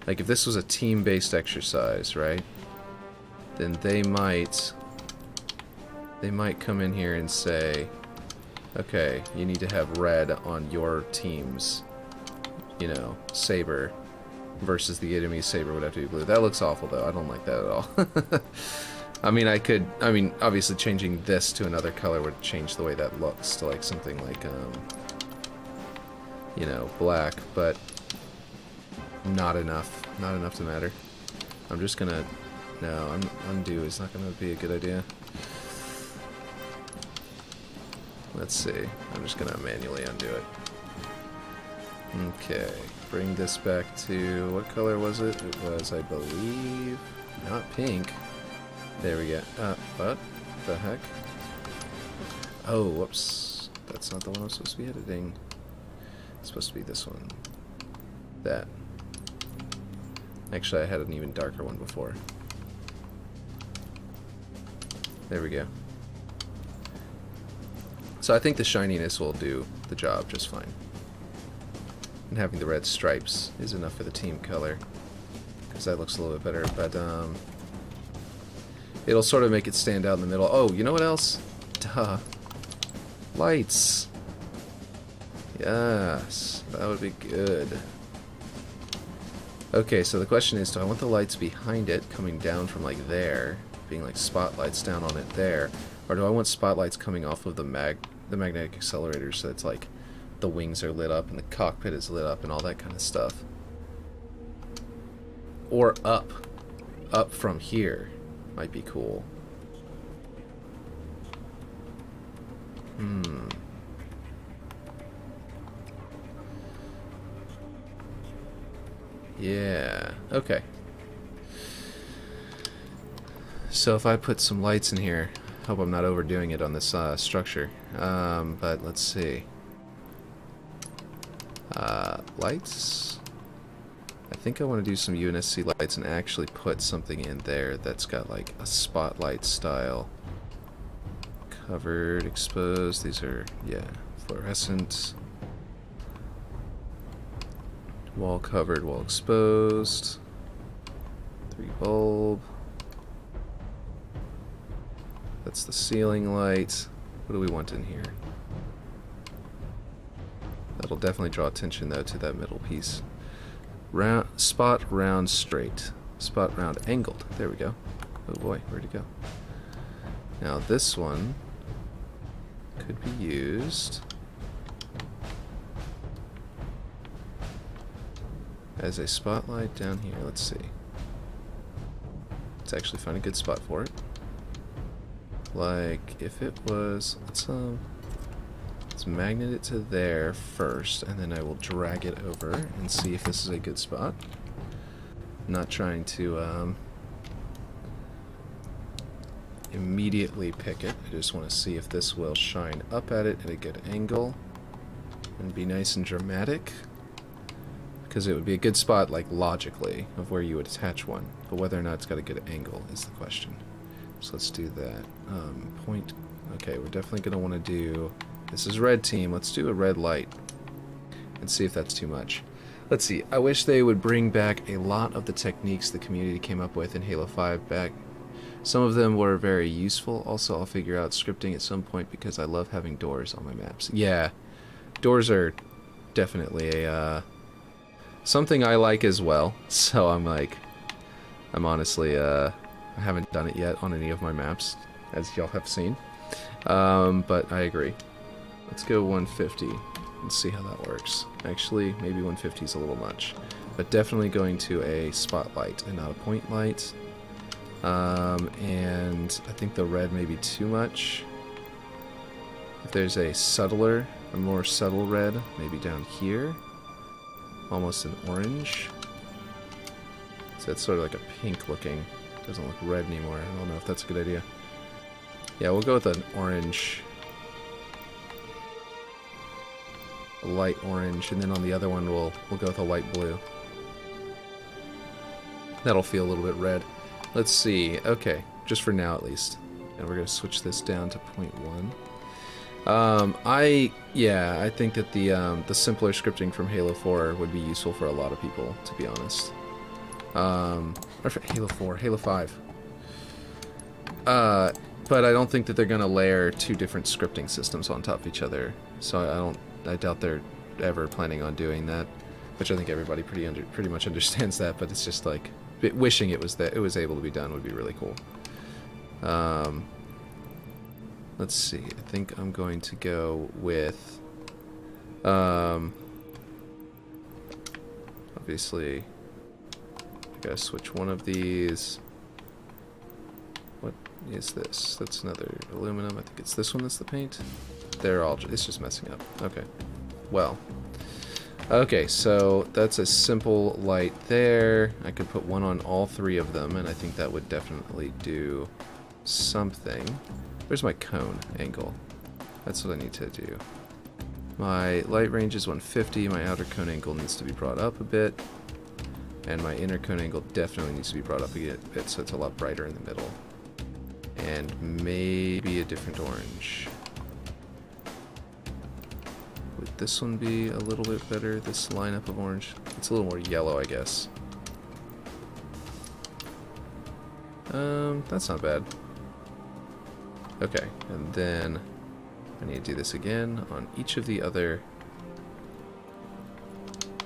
A: Like if this was a team-based exercise, right? Then they might come in here and say, okay, you need to have red on your team's, you know, saber, versus the enemy saber would have to be blue. That looks awful, though. I don't like that at all. I mean, obviously changing this to another color would change the way that looks to like something like, you know, black, but not enough to matter. I'm just gonna, no, undo is not gonna be a good idea. Let's see, I'm just gonna manually undo it. Okay, bring this back to, what color was it? It was, I believe, not pink. There we go. What the heck? Oh, whoops. That's not the one I'm supposed to be editing. It's supposed to be this one. That. Actually, I had an even darker one before. There we go. So I think the shininess will do the job just fine. And having the red stripes is enough for the team color, because that looks a little bit better, but it'll sort of make it stand out in the middle. Oh, you know what else? Duh. Lights. Yes, that would be good. Okay, so the question is, do I want the lights behind it coming down from like there, being like spotlights down on it there, or do I want spotlights coming off of the magnetic accelerator, so it's like the wings are lit up and the cockpit is lit up and all that kind of stuff? Or up from here might be cool. Yeah, okay. So if I put some lights in here, hope I'm not overdoing it on this structure, but let's see. Lights? I think I want to do some UNSC lights and actually put something in there that's got like a spotlight style. Covered, exposed, these are, yeah, fluorescent. Wall covered, wall exposed. 3 bulb. That's the ceiling light. What do we want in here? That'll definitely draw attention though to that middle piece. Round, spot, round, straight. Spot, round, angled. There we go. Oh boy, where'd it go? Now this one could be used as a spotlight down here. Let's see. Let's actually find a good spot for it. Like if it was, let's magnet it to there first, and then I will drag it over and see if this is a good spot. I'm not trying to immediately pick it. I just want to see if this will shine up at it at a good angle and be nice and dramatic. Because it would be a good spot, like, logically, of where you would attach one. But whether or not it's got a good angle is the question. So let's do that. Point. Okay, we're definitely going to want to do... This is red team. Let's do a red light. And see if that's too much. Let's see. I wish they would bring back a lot of the techniques the community came up with in Halo 5 back. Some of them were very useful. Also, I'll figure out scripting at some point because I love having doors on my maps. Yeah, doors are definitely a... something I like as well, so I'm honestly, I haven't done it yet on any of my maps, as y'all have seen, but I agree. Let's go 150 and see how that works. Actually, maybe 150 is a little much, but definitely going to a spotlight and not a point light, and I think the red may be too much. If there's a more subtle red, maybe down here. Almost an orange. So it's sort of like a pink looking. Doesn't look red anymore. I don't know if that's a good idea. Yeah, we'll go with an orange. A light orange, and then on the other one we'll go with a light blue. That'll feel a little bit red. Let's see. Okay, just for now at least. And we're gonna switch this down to 0.1. I think that the simpler scripting from Halo 4 would be useful for a lot of people, to be honest. Or for Halo 4, Halo 5. But I don't think that they're gonna layer 2 different scripting systems on top of each other. So I doubt they're ever planning on doing that. Which I think everybody pretty much understands that. But it's just like wishing it was able to be done would be really cool. Let's see, I think I'm going to go with, obviously, I gotta switch one of these. What is this? That's another aluminum. I think it's this one that's the paint. It's just messing up. Okay, well, okay, so that's a simple light there. I could put one on all 3 of them, and I think that would definitely do something. Where's my cone angle? That's what I need to do. My light range is 150, my outer cone angle needs to be brought up a bit, and my inner cone angle definitely needs to be brought up a bit so it's a lot brighter in the middle. And maybe a different orange. Would this one be a little bit better? This lineup of orange? It's a little more yellow, I guess. That's not bad. Okay, and then I need to do this again on each of the other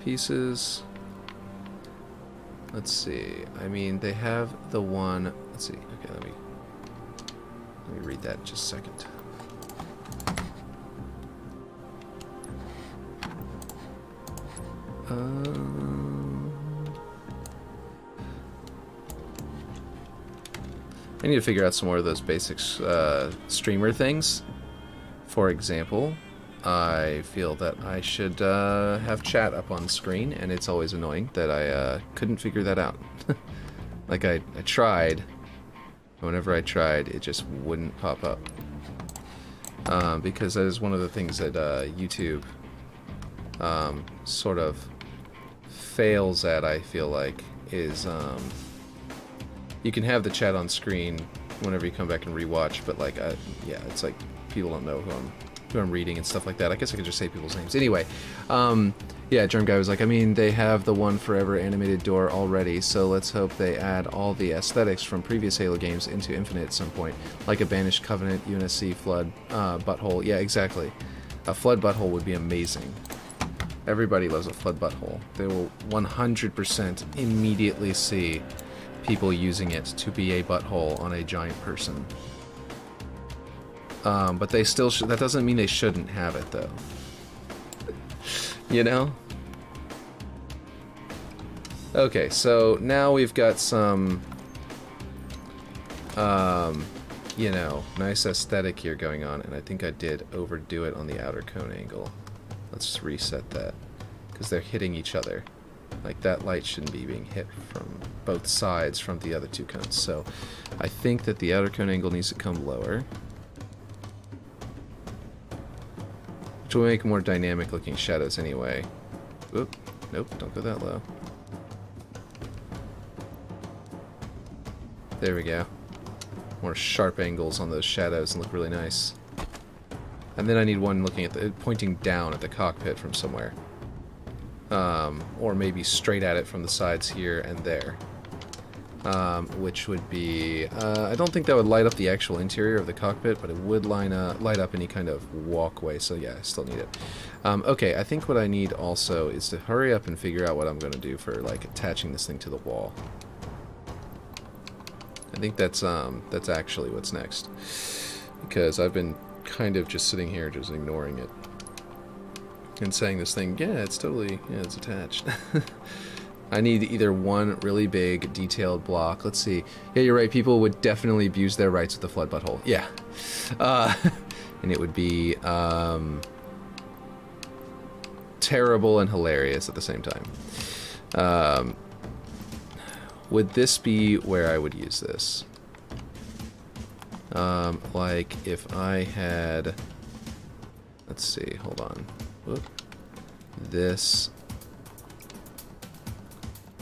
A: pieces. Let's see. I mean, they have the one. Let's see. Okay, let me read that in just a second. I need to figure out some more of those basic streamer things. For example, I feel that I should have chat up on screen, and it's always annoying that I couldn't figure that out. Like, I tried. Whenever I tried, it just wouldn't pop up. Because that is one of the things that YouTube sort of fails at, I feel like, is you can have the chat on screen whenever you come back and rewatch, but like, yeah, it's like people don't know who I'm reading and stuff like that. I guess I could just say people's names. Anyway, yeah, Germ Guy was like, I mean, they have the one forever animated door already, so let's hope they add all the aesthetics from previous Halo games into Infinite at some point, like a Banished Covenant, UNSC, Flood, Butthole. Yeah, exactly. A Flood Butthole would be amazing. Everybody loves a Flood Butthole. They will 100% immediately see people using it to be a butthole on a giant person. But they still that doesn't mean they shouldn't have it, though. You know? Okay, so now we've got some, you know, nice aesthetic here going on, and I think I did overdo it on the outer cone angle. Let's just reset that, because they're hitting each other. Like, that light shouldn't be being hit from both sides from the other two cones. So I think that the outer cone angle needs to come lower, which will make more dynamic looking shadows anyway. Oop, nope, don't go that low. There we go. More sharp angles on those shadows and look really nice. And then I need one looking at the, pointing down at the cockpit from somewhere. Or maybe straight at it from the sides here and there. Which would be, I don't think that would light up the actual interior of the cockpit, but it would light up any kind of walkway, so yeah, I still need it. Okay, I think what I need also is to hurry up and figure out what I'm going to do for, like, attaching this thing to the wall. I think that's actually what's next. Because I've been kind of just sitting here just ignoring it. And saying this thing, yeah, it's totally, yeah, it's attached. I need either one really big, detailed block. Let's see. Yeah, you're right. People would definitely abuse their rights with the Flood Butthole. Yeah. And it would be terrible and hilarious at the same time. Would this be where I would use this? Like, if I had... Let's see, hold on. Whoop. This...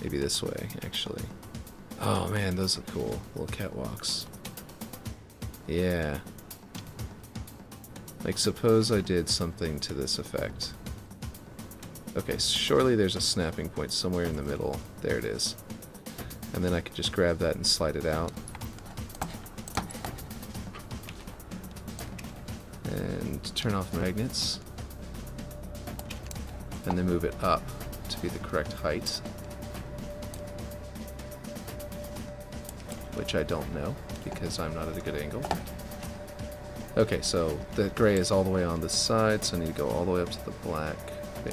A: Maybe this way, actually. Oh man, those are cool. Little catwalks. Yeah. Like, suppose I did something to this effect. Okay, surely there's a snapping point somewhere in the middle. There it is. And then I could just grab that and slide it out. And turn off magnets. And then move it up to be the correct height. Which I don't know, because I'm not at a good angle. Okay, so the gray is all the way on this side, so I need to go all the way up to the black,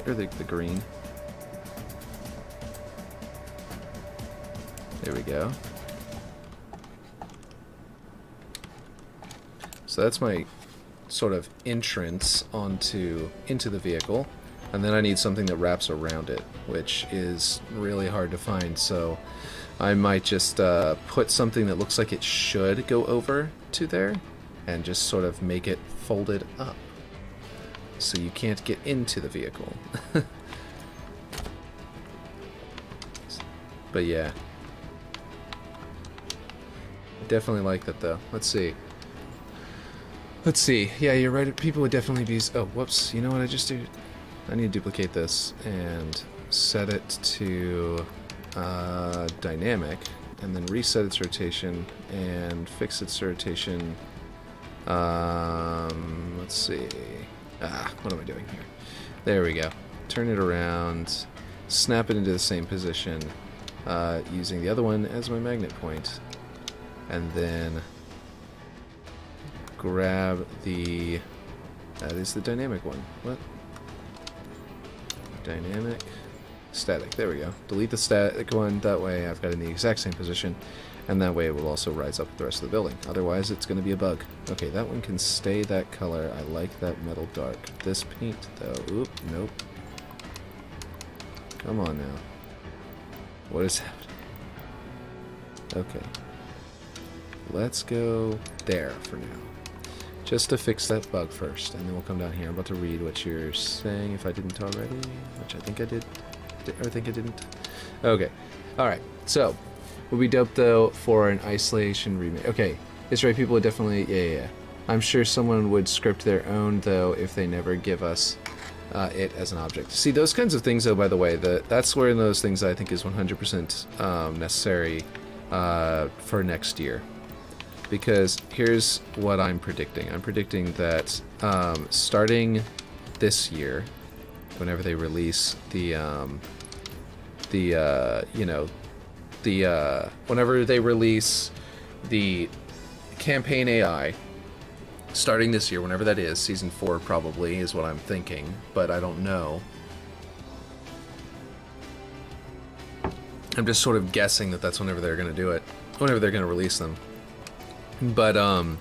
A: or the green. There we go. So that's my sort of entrance into the vehicle, and then I need something that wraps around it, which is really hard to find, so I might just put something that looks like it should go over to there and just sort of make it folded up so you can't get into the vehicle. But yeah, I definitely like that though. Let's see. Yeah, you're right. People would definitely be... Oh, whoops. You know what I just did? I need to duplicate this and set it to dynamic, and then reset its rotation and fix its rotation. Let's see. What am I doing here? There we go. Turn it around, snap it into the same position, using the other one as my magnet point, and then grab the... That is the dynamic one. What? Dynamic, static. There we go. Delete the static one. That way I've got it in the exact same position, and that way it will also rise up with the rest of the building. Otherwise, it's going to be a bug. Okay, that one can stay that color. I like that metal dark. This paint, though. Oop, nope. Come on now. What is happening? Okay. Let's go there for now. Just to fix that bug first, and then we'll come down here. I'm about to read what you're saying if I didn't already, which I think I did, or I think I didn't. Okay. Alright, so, would be dope though for an isolation remake. Okay, it's right, people would definitely, yeah. I'm sure someone would script their own though if they never give us it as an object. See, those kinds of things though, by the way, that's where those things I think is 100% necessary for next year. Because here's what I'm predicting. I'm predicting that starting this year, whenever they release whenever they release the campaign AI, starting this year, whenever that is, season 4 probably is what I'm thinking, but I don't know. I'm just sort of guessing that that's whenever they're going to do it, whenever they're going to release them. But only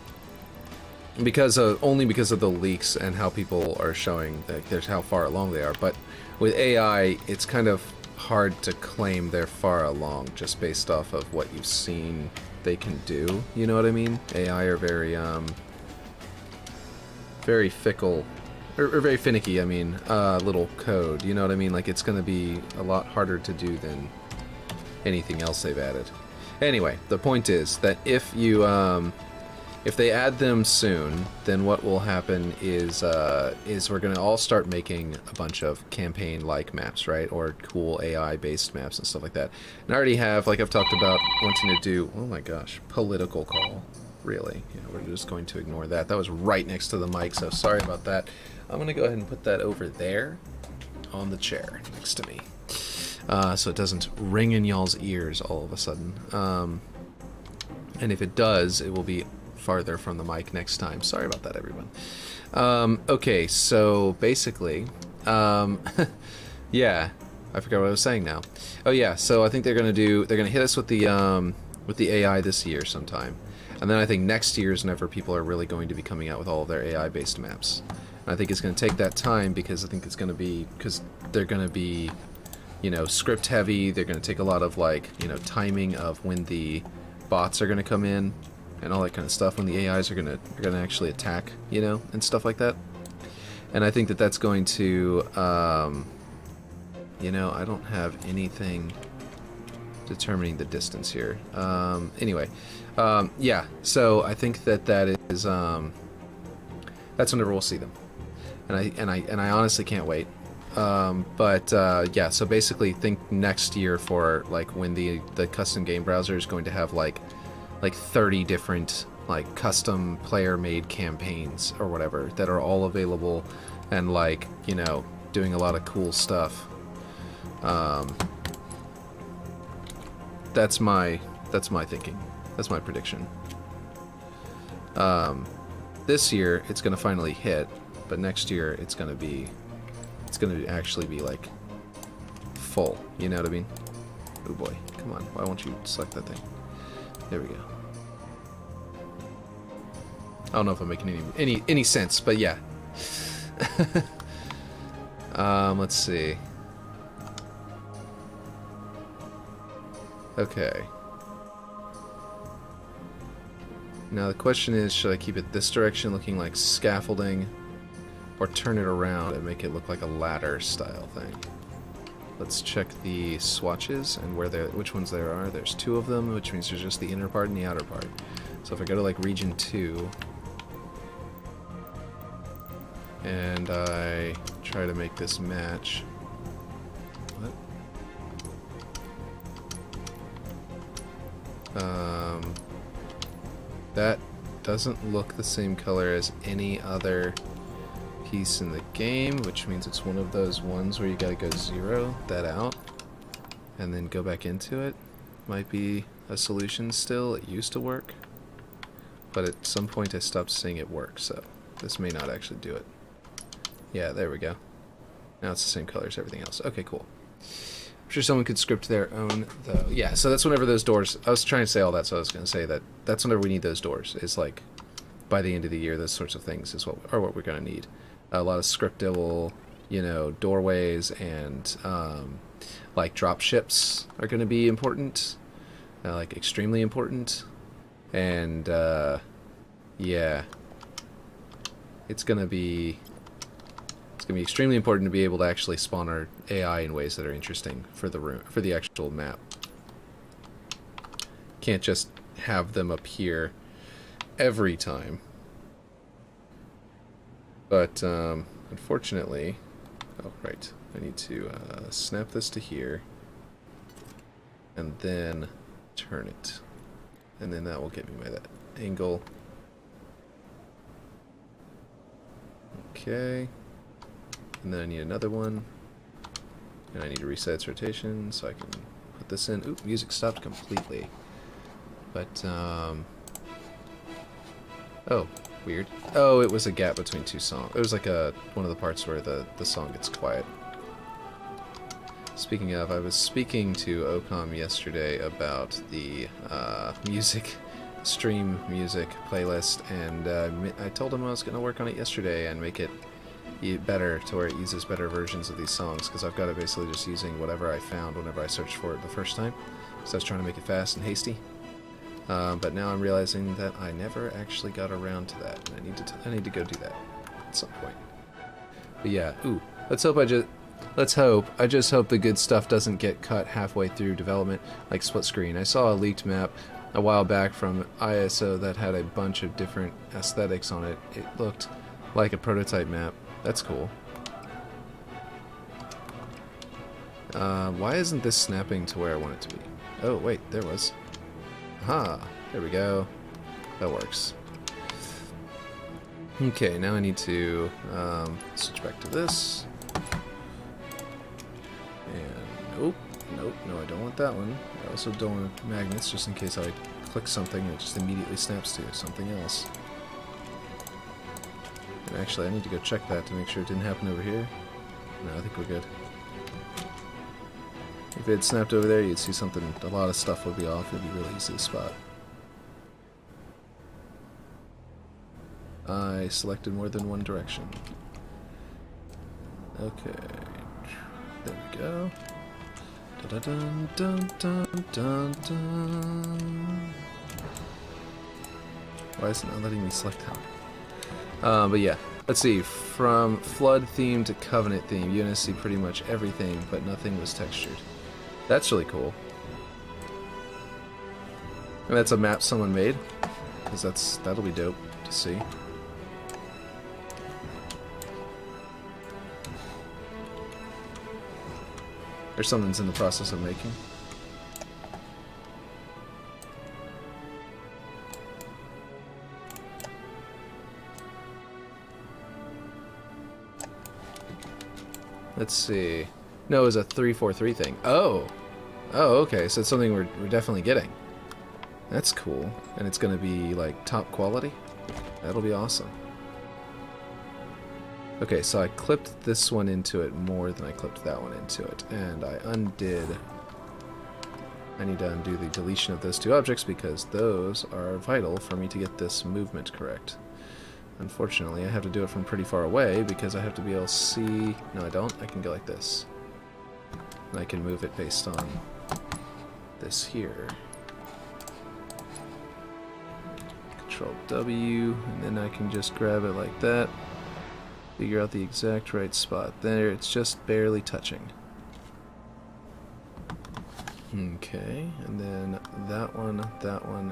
A: because of the leaks and how people are showing that there's how far along they are. But with AI, it's kind of hard to claim they're far along just based off of what you've seen they can do. You know what I mean? AI are very very fickle, or very finicky. I mean, little code. You know what I mean? Like, it's going to be a lot harder to do than anything else they've added. Anyway, the point is that if they add them soon, then what will happen is we're gonna all start making a bunch of campaign-like maps, right? Or cool AI-based maps and stuff like that. And I already have, like I've talked about, wanting to do, oh my gosh, political call. Really? Yeah, we're just going to ignore that. That was right next to the mic, so sorry about that. I'm gonna go ahead and put that over there on the chair next to me. So it doesn't ring in y'all's ears all of a sudden. And if it does, it will be farther from the mic next time. Sorry about that, everyone. Okay, so basically, yeah, I forgot what I was saying now. Oh yeah, so I think they're gonna hit us with the AI this year sometime, and then I think next year is whenever people are really going to be coming out with all of their AI-based maps. And I think it's gonna take that time because I think it's gonna be they're gonna be, you know, script heavy. They're going to take a lot of, like, you know, timing of when the bots are going to come in and all that kind of stuff, when the AIs are going to actually attack, you know, and stuff like that. And I think that that's going to, you know, I don't have anything determining the distance here. Anyway, yeah, so I think that is, that's whenever we'll see them. And I honestly can't wait. Yeah, so basically think next year for, like, when the custom game browser is going to have like 30 different, like, custom player-made campaigns or whatever that are all available and, like, you know, doing a lot of cool stuff. That's my thinking. That's my prediction. This year it's gonna finally hit, but next year it's gonna actually be, like, full, you know what I mean? Oh boy, come on, why won't you select that thing? There we go. I don't know if I'm making any sense, but yeah. Let's see. Okay. Now the question is, should I keep it this direction looking like scaffolding, or turn it around and make it look like a ladder style thing? Let's check the swatches and which ones there are. There's 2 of them, which means there's just the inner part and the outer part. So if I go to, like, region 2 and I try try to make this match. What? That doesn't look the same color as any other piece in the game, which means it's one of those ones where you gotta go zero that out and then go back into it. Might be a solution still. It used to work, but at some point I stopped seeing it work, so this may not actually do it. Yeah, there we go. Now it's the same color as everything else. Okay, cool. I'm sure someone could script their own, though. Yeah, so that's whenever those doors... I was trying to say all that, so I was going to say that that's whenever we need those doors. Is like, by the end of the year, those sorts of things is what we're going to need. A lot of scriptable, you know, doorways and, like, drop ships are going to be important. Like, extremely important. And, yeah. It's going to be extremely important to be able to actually spawn our AI in ways that are interesting for the room, for the actual map. Can't just have them appear every time. But unfortunately, oh right, I need to snap this to here, and then turn it, and then that will get me that angle. Okay. And then I need another one, and I need to reset its rotation so I can put this in. Oop, music stopped completely. But, oh, weird. Oh, it was a gap between two songs. It was like one of the parts where the song gets quiet. Speaking of, I was speaking to Ocom yesterday about the stream music playlist, and I told him I was going to work on it yesterday and make it better to where it uses better versions of these songs, because I've got it basically just using whatever I found whenever I searched for it the first time. So I was trying to make it fast and hasty. But now I'm realizing that I never actually got around to that, and I need to go do that at some point. But yeah, ooh, let's hope I just hope the good stuff doesn't get cut halfway through development, like split screen. I saw a leaked map a while back from ISO that had a bunch of different aesthetics on it. It looked like a prototype map. That's cool. Why isn't this snapping to where I want it to be? Oh, wait, there was. Aha, there we go. That works. Okay, now I need to switch back to this. And nope, no, I don't want that one. I also don't want magnets, just in case I click something and it just immediately snaps to something else. And actually, I need to go check that to make sure it didn't happen over here. No, I think we're good. If it had snapped over there, you'd see something, a lot of stuff would be off. It'd be really easy to spot. I selected more than one direction. Okay. There we go. Dun dun dun dun dun. Why is it not letting me select that? But yeah, let's see. From flood theme to covenant theme, you're gonna see pretty much everything, but nothing was textured. That's really cool. And that's a map someone made, because that'll be dope to see. Or something's in the process of making. Let's see. No, it was a 343 thing. Oh! Oh, okay, so it's something we're definitely getting. That's cool. And it's gonna be, like, top quality? That'll be awesome. Okay, so I clipped this one into it more than I clipped that one into it. And I undid... I need to undo the deletion of those two objects because those are vital for me to get this movement correct. Unfortunately, I have to do it from pretty far away because I have to be able to see... No, I don't. I can go like this. And I can move it based on this here. Control W, and then I can just grab it like that. Figure out the exact right spot. There, it's just barely touching. Okay, and then that one,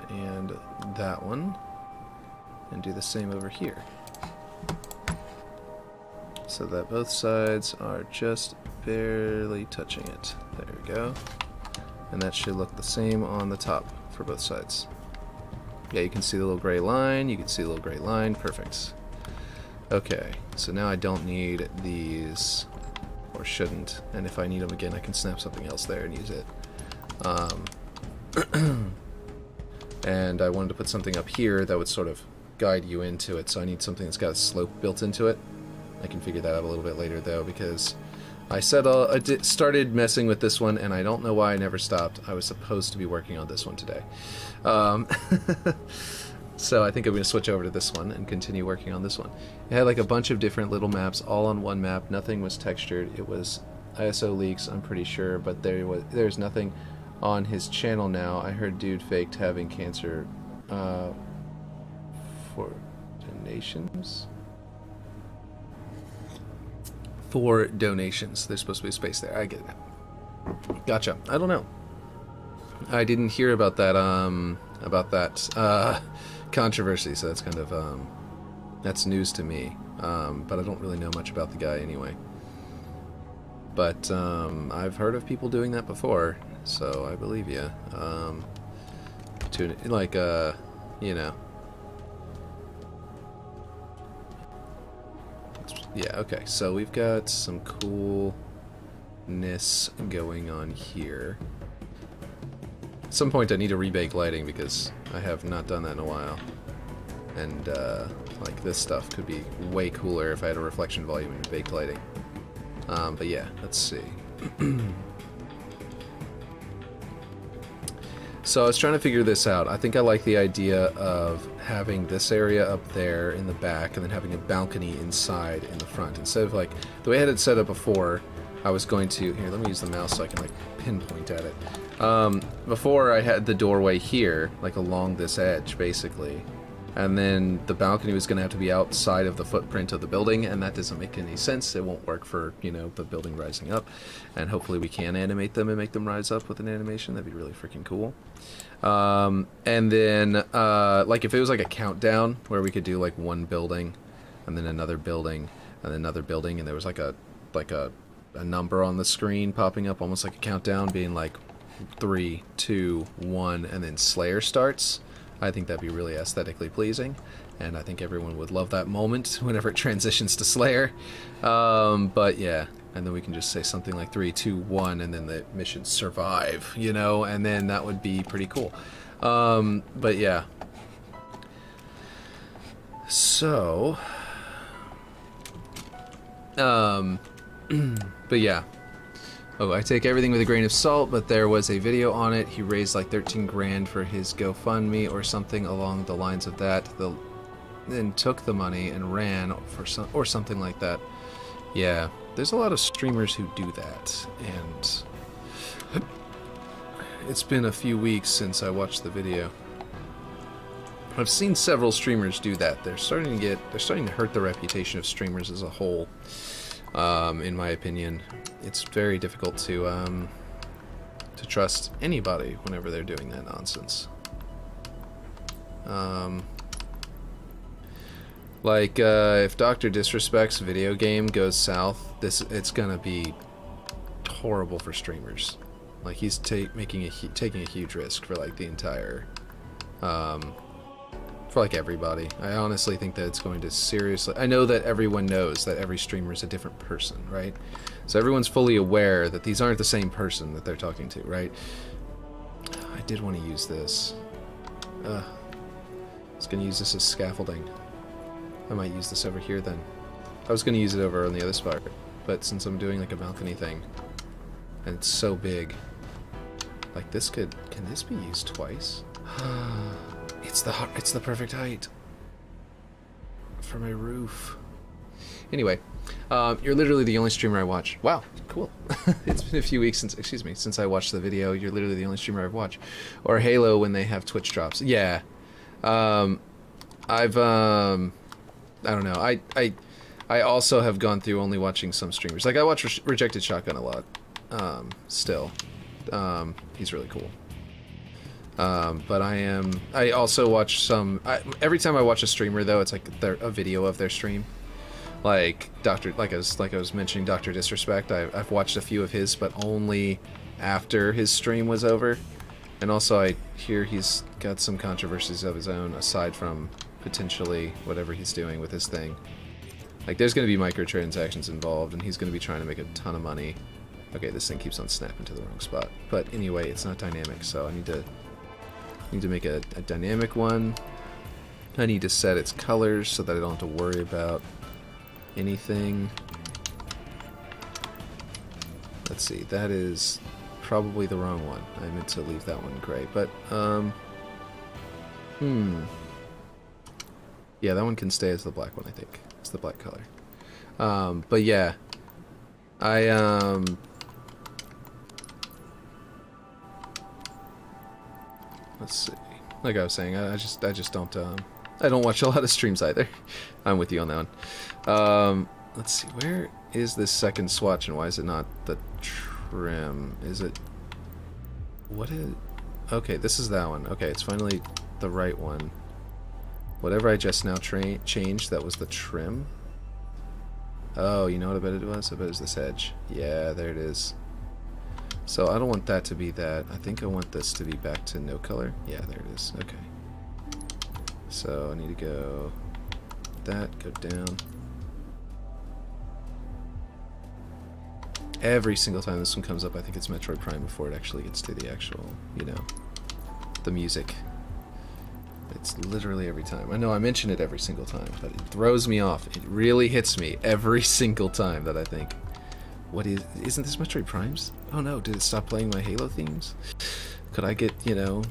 A: and that one. And do the same over here. so that both sides are just barely touching it. There we go. And that should look the same on the top for both sides. Yeah, you can see the little gray line, you can see the little gray line, perfect. Okay, so now I don't need these, or shouldn't, and if I need them again I can snap something else there and use it. And I wanted to put something up here that would sort of guide you into it, so I need something that's got a slope built into it. I can figure that out a little bit later though, because I said started messing with this one, and I don't know why I never stopped. I was supposed to be working on this one today. So I think I'm going to switch over to this one and continue working on this one. It had like a bunch of different little maps all on one map. Nothing was textured. It was ISO leaks, I'm pretty sure, but there's nothing on his channel now. I heard dude faked having cancer for donations. For donations. There's supposed to be a space there. I get it now. Gotcha. I don't know. I didn't hear about that controversy, so that's kind of that's news to me. But I don't really know much about the guy anyway. But I've heard of people doing that before, so I believe you. You know. Yeah, okay, so we've got some coolness going on here. At some point I need to rebake lighting because I have not done that in a while. And, like, this stuff could be way cooler if I had a reflection volume and baked lighting. But yeah, let's see. So I was trying to figure this out. I think I like the idea of having this area up there in the back and then having a balcony inside in the front. Instead of like, the way I had it set up before, I was going to, here, let me use the mouse so I can like pinpoint at it. Before I had the doorway here, like along this edge basically. And then the balcony was going to have to be outside of the footprint of the building, and that doesn't make any sense. It won't work for, you know, the building rising up. And hopefully we can animate them and make them rise up with an animation. That'd be really freaking cool. And then, like, if it was like a countdown where we could do like one building, and then another building, and then another building, and there was like a number on the screen popping up, almost like a countdown, being like 3, 2, 1, and then Slayer starts. I think that'd be really aesthetically pleasing, and I think everyone would love that moment whenever it transitions to Slayer. But yeah, and then we can just say something like 3, 2, 1, and then the mission survive, you know, and then that would be pretty cool. But yeah. So, but yeah. Oh, I take everything with a grain of salt, but there was a video on it. He raised like 13 grand for his GoFundMe or something along the lines of that. Then took the money and ran for something like that. Yeah, there's a lot of streamers who do that, and it's been a few weeks since I watched the video. I've seen several streamers do that. They're starting to hurt the reputation of streamers as a whole. In my opinion, it's very difficult to trust anybody whenever they're doing that nonsense. If Dr. Disrespect's video game goes south, it's gonna be horrible for streamers. Like, he's taking a huge risk for like the entire for like everybody. I honestly think that it's going to seriously... I know that everyone knows that every streamer is a different person, right? So everyone's fully aware that these aren't the same person that they're talking to, right? I did want to use this. I was going to use this as scaffolding. I might use this over here then. I was going to use it over on the other spot, but since I'm doing like a balcony thing, and it's so big, like this can this be used twice? It's the perfect height for my roof. Anyway, you're literally the only streamer I watch. Wow, cool. It's been a few weeks since I watched the video. You're literally the only streamer I've watched. Or Halo when they have Twitch drops. Yeah. I don't know. I also have gone through only watching some streamers. Like, I watch Rejected Shotgun a lot. Still. He's really cool. But I also watch some... every time I watch a streamer, though, it's like a video of their stream. Like like I was mentioning, Dr. Disrespect. I've watched a few of his, but only after his stream was over. And also, I hear he's got some controversies of his own, aside from potentially whatever he's doing with his thing. Like, there's going to be microtransactions involved, and he's going to be trying to make a ton of money. Okay, this thing keeps on snapping to the wrong spot. But anyway, it's not dynamic, so I need to make a dynamic one. I need to set its colors so that I don't have to worry about anything. Let's see, that is probably the wrong one. I meant to leave that one gray, but yeah, that one can stay as the black one, I think. It's the black color. But yeah, let's see. Like I was saying, I just don't I don't watch a lot of streams either. I'm with you on that one. Let's see, where is this second swatch and why is it not the trim? Is it, what is, okay, this is that one. Okay, it's finally the right one. Whatever I just now changed, that was the trim. Oh, you know what I bet it was? I bet it was this edge. Yeah, there it is. So I don't want that to be that. I think I want this to be back to no color. Yeah, there it is. Okay. So I need to go that, go down. Every single time this one comes up, I think it's Metroid Prime before it actually gets to the actual, you know, the music. It's literally every time. I know I mention it every single time, but it throws me off. It really hits me every single time that I think, what is, isn't this Metroid Prime's? Oh no, did it stop playing my Halo themes? Could I get, you know,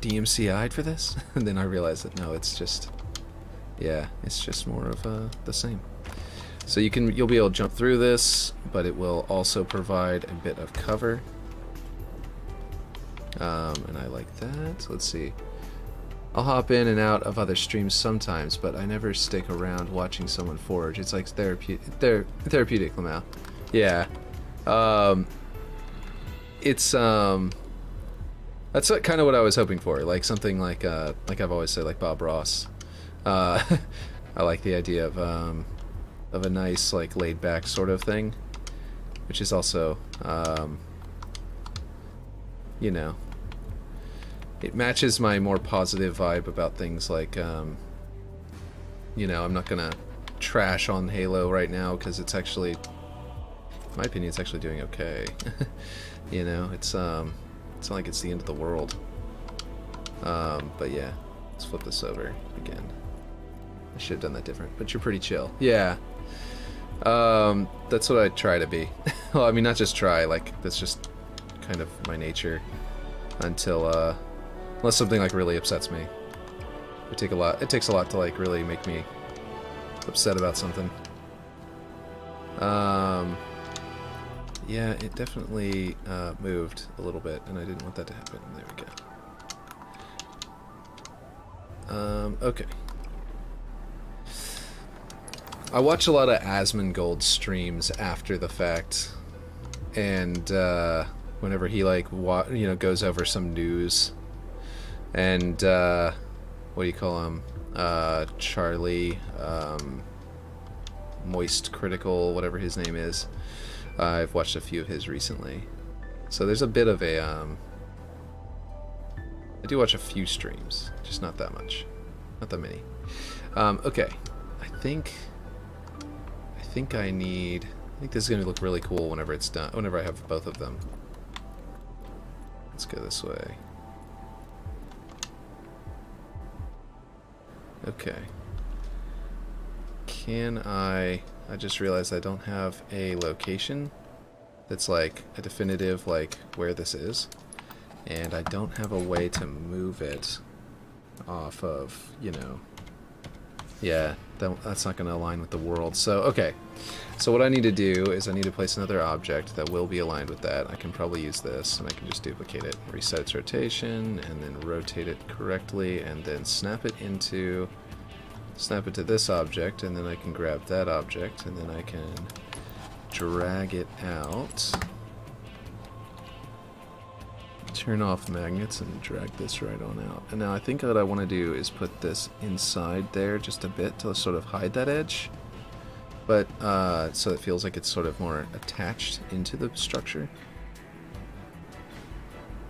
A: DMCI'd for this? And then I realize that no, it's just, yeah, it's just more of the same. So you'll be able to jump through this, but it will also provide a bit of cover. And I like that. So let's see. I'll hop in and out of other streams sometimes, but I never stick around watching someone forge. It's like therapeutic, Lamau. Yeah. It's that's kind of what I was hoping for, like something like I've always said, like Bob Ross. I like the idea of a nice, like, laid back sort of thing, which is also, you know, it matches my more positive vibe about things like, you know, I'm not gonna trash on Halo right now because it's actually, in my opinion, it's actually doing okay. You know, it's not like it's the end of the world. But yeah, let's flip this over again. I should have done that different, but you're pretty chill. Yeah. That's what I try to be. Well, I mean, not just try, like, that's just kind of my nature until, unless something, like, really upsets me. It takes a lot to, like, really make me upset about something. Yeah, it definitely, moved a little bit, and I didn't want that to happen. There we go. Okay. I watch a lot of Asmongold streams after the fact, and whenever he, like, you know, goes over some news, and what do you call him? Charlie, Moist Critical, whatever his name is. I've watched a few of his recently, so there's a bit of a. I do watch a few streams, just not that much, not that many. Okay, I think this is going to look really cool whenever it's done, whenever I have both of them. Let's go this way. Okay. Can I just realized I don't have a location that's like a definitive, like, where this is. And I don't have a way to move it off of, you know. Yeah, that's not going to align with the world. So, okay. So what I need to do is I need to place another object that will be aligned with that. I can probably use this, and I can just duplicate it. Reset its rotation, and then rotate it correctly, and then snap it to this object, and then I can grab that object, and then I can drag it out. Turn off magnets and drag this right on out. And now I think what I want to do is put this inside there just a bit to sort of hide that edge. but so it feels like it's sort of more attached into the structure.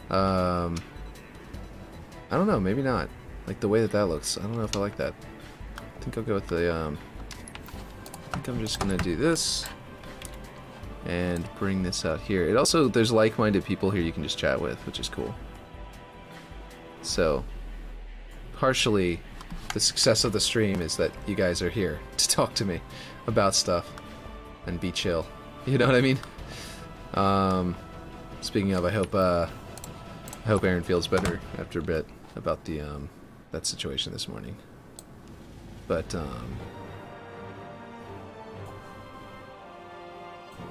A: I don't know, maybe not. Like the way that looks, I don't know if I like that. I think I'll go with the, I think I'm just gonna do this and bring this out here. It also, there's like-minded people here you can just chat with, which is cool. So, partially, the success of the stream is that you guys are here to talk to me about stuff and be chill. You know what I mean? Speaking of, I hope Aaron feels better after a bit about the that situation this morning. But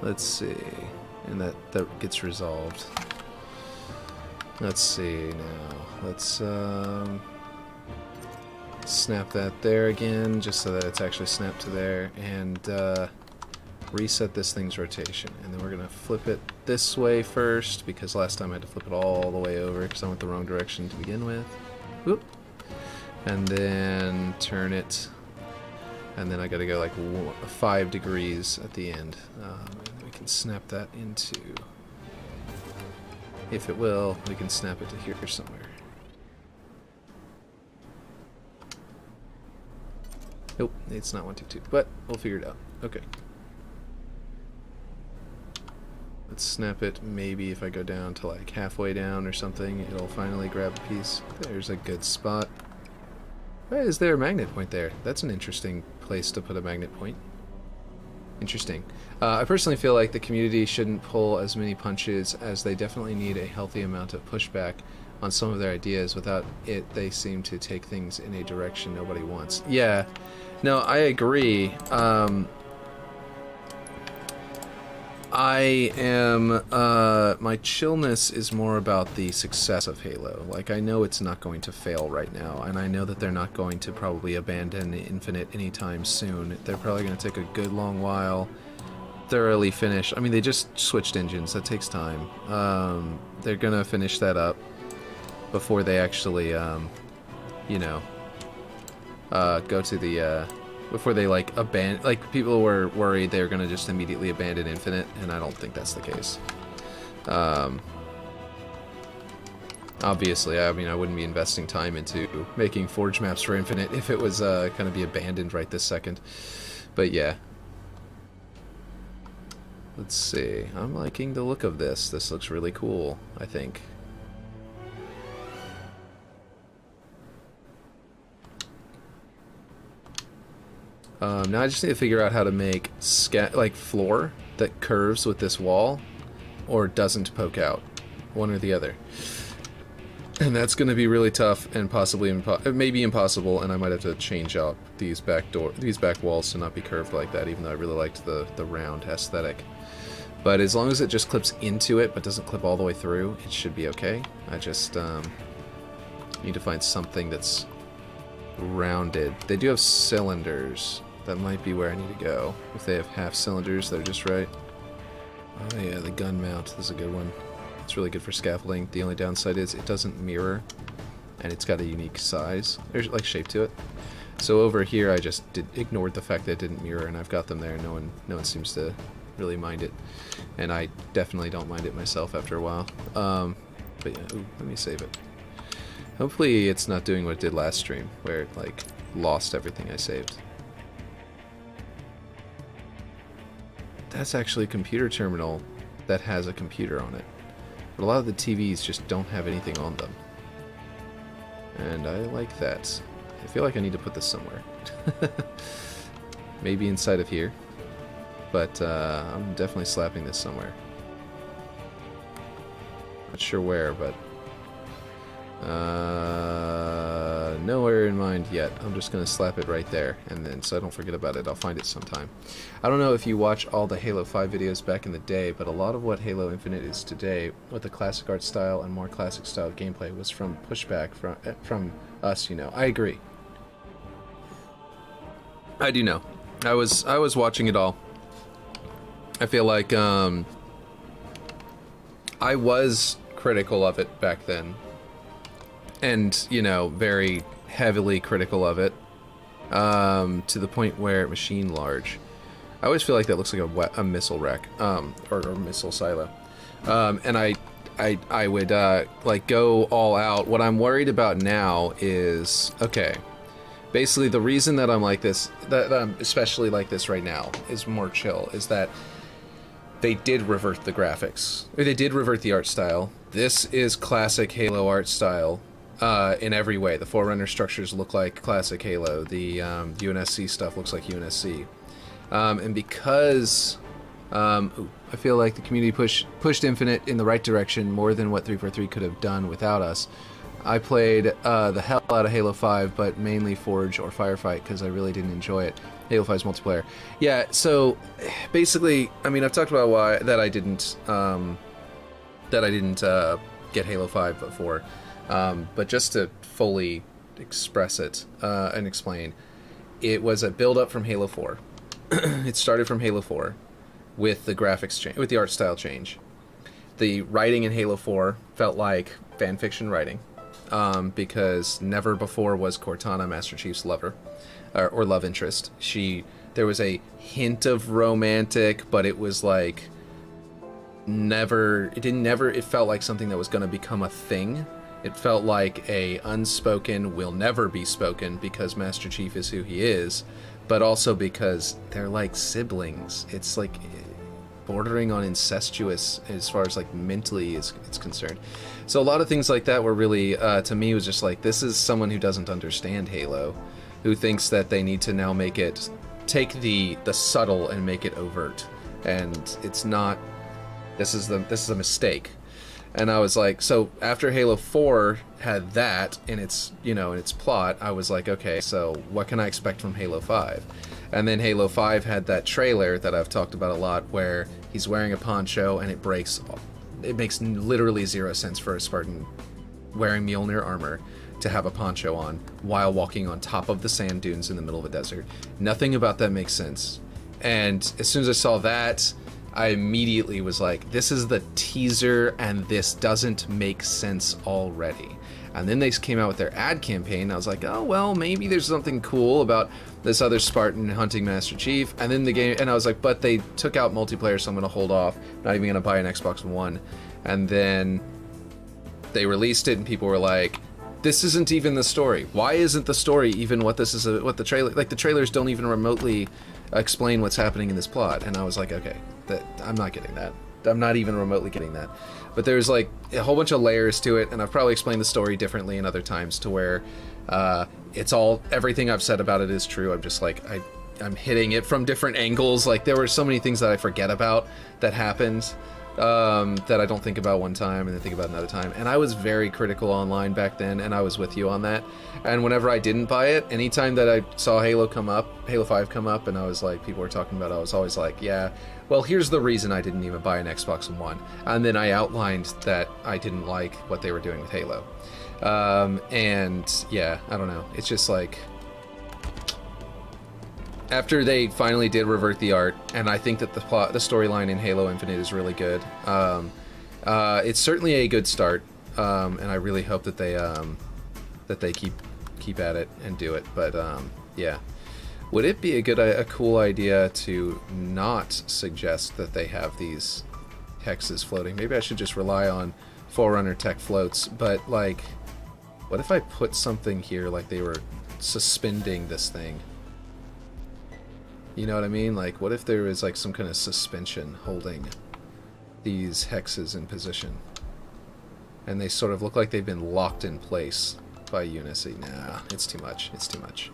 A: let's see, and that gets resolved. Let's see now. Let's snap that there again, just so that it's actually snapped to there, and reset this thing's rotation. And then we're gonna flip it this way first, because last time I had to flip it all the way over because I went the wrong direction to begin with. Whoop. And then turn it, and then I gotta go like 5 degrees at the end. We can snap that into, if it will, we can snap it to here somewhere. Nope, it's not 122, but we'll figure it out. Okay. Let's snap it, maybe if I go down to like halfway down or something, it'll finally grab a piece. There's a good spot. Why is there a magnet point there? That's an interesting place to put a magnet point. Interesting. I personally feel like the community shouldn't pull as many punches, as they definitely need a healthy amount of pushback on some of their ideas. Without it, they seem to take things in a direction nobody wants. Yeah, no, I agree. I am, my chillness is more about the success of Halo. Like, I know it's not going to fail right now, and I know that they're not going to probably abandon Infinite anytime soon. They're probably going to take a good long while, thoroughly finish. I mean, they just switched engines. That takes time. They're going to finish that up before they actually, you know, go to the, before they like abandon, like people were worried they were gonna just immediately abandon Infinite, and I don't think that's the case. Obviously, I mean, I wouldn't be investing time into making forge maps for Infinite if it was gonna be abandoned right this second. But yeah. Let's see. I'm liking the look of this. This looks really cool, I think. Now I just need to figure out how to make like floor that curves with this wall, or doesn't poke out, one or the other. And that's going to be really tough and possibly maybe impossible. And I might have to change out these back walls to not be curved like that, even though I really liked the round aesthetic. But as long as it just clips into it but doesn't clip all the way through, it should be okay. I just need to find something that's rounded. They do have cylinders. That might be where I need to go. If they have half cylinders, they're just right. Oh yeah, the gun mount. This is a good one. It's really good for scaffolding. The only downside is it doesn't mirror, and it's got a unique size. There's like shape to it. So over here, I just ignored the fact that it didn't mirror, and I've got them there. No one seems to really mind it, and I definitely don't mind it myself after a while. But yeah, ooh, let me save it. Hopefully, it's not doing what it did last stream, where it like lost everything I saved. That's actually a computer terminal that has a computer on it. But a lot of the TVs just don't have anything on them. And I like that. I feel like I need to put this somewhere. Maybe inside of here. But I'm definitely slapping this somewhere. Not sure where, but nowhere in mind yet. I'm just gonna slap it right there, and then so I don't forget about it, I'll find it sometime. I don't know if you watch all the Halo 5 videos back in the day, but a lot of what Halo Infinite is today, with the classic art style and more classic style gameplay, was from pushback from us. You know, I agree. I do know. I was watching it all. I feel like I was critical of it back then. And, you know, very heavily critical of it, to the point where machine large. I always feel like that looks like a missile rack, or missile silo. And I would like go all out. What I'm worried about now is, okay, basically the reason that I'm like this, that I'm especially like this right now, is more chill, is that they did revert the graphics, or they did revert the art style. This is classic Halo art style in every way. The Forerunner structures look like classic Halo. The UNSC stuff looks like UNSC. And because I feel like the community pushed Infinite in the right direction more than what 343 could have done without us, I played the hell out of Halo 5, but mainly Forge or Firefight because I really didn't enjoy it. Halo 5's multiplayer. Yeah, so basically, I mean, I've talked about why that I didn't get Halo 5 before, but just to fully express it and explain, it was a build-up from Halo 4. It started from Halo 4 with the graphics change, with the art style change. The writing in Halo 4 felt like fanfiction writing, because never before was Cortana Master Chief's lover or love interest. There was a hint of romantic, but it was like it felt like something that was going to become a thing. It felt like a unspoken, will never be spoken because Master Chief is who he is, but also because they're like siblings. It's like bordering on incestuous as far as like mentally it's concerned. So a lot of things like that were really, to me, was just like, this is someone who doesn't understand Halo, who thinks that they need to now take the subtle and make it overt, and it's not. This is a mistake. And I was like, so after Halo 4 had that in its, in its plot, I was like, okay, so what can I expect from Halo 5? And then Halo 5 had that trailer that I've talked about a lot, where he's wearing a poncho and it makes literally zero sense for a Spartan wearing Mjolnir armor to have a poncho on while walking on top of the sand dunes in the middle of a desert. Nothing about that makes sense. And as soon as I saw that, I immediately was like, this is the teaser and this doesn't make sense already. And then they came out with their ad campaign. I was like, oh, well, maybe there's something cool about this other Spartan hunting Master Chief. And then the game, and I was like, but they took out multiplayer, so I'm going to hold off. Not even going to buy an Xbox One. And then they released it and people were like, this isn't even the story. Why isn't the story even what this is, what the trailer, like the trailers don't even remotely explain what's happening in this plot. And I was like, okay, I'm not getting that. I'm not even remotely getting that. But there's like a whole bunch of layers to it, and I've probably explained the story differently in other times to where everything I've said about it is true. I'm just like, I'm hitting it from different angles. Like there were so many things that I forget about that happened, that I don't think about one time and then think about another time. And I was very critical online back then, and I was with you on that. And whenever I didn't buy it, anytime that I saw Halo 5 come up, and I was like, people were talking about it, I was always like, yeah, well, here's the reason I didn't even buy an Xbox One. And then I outlined that I didn't like what they were doing with Halo. And yeah, I don't know. It's just like, after they finally did revert the art, and I think that the storyline in Halo Infinite is really good. It's certainly a good start, and I really hope that they keep at it and do it. But yeah, would it be a cool idea to not suggest that they have these hexes floating? Maybe I should just rely on Forerunner tech floats. But like, what if I put something here like they were suspending this thing? You know what I mean? Like, what if there was like some kind of suspension holding these hexes in position, and they sort of look like they've been locked in place by Unity? Nah, it's too much. It's too much.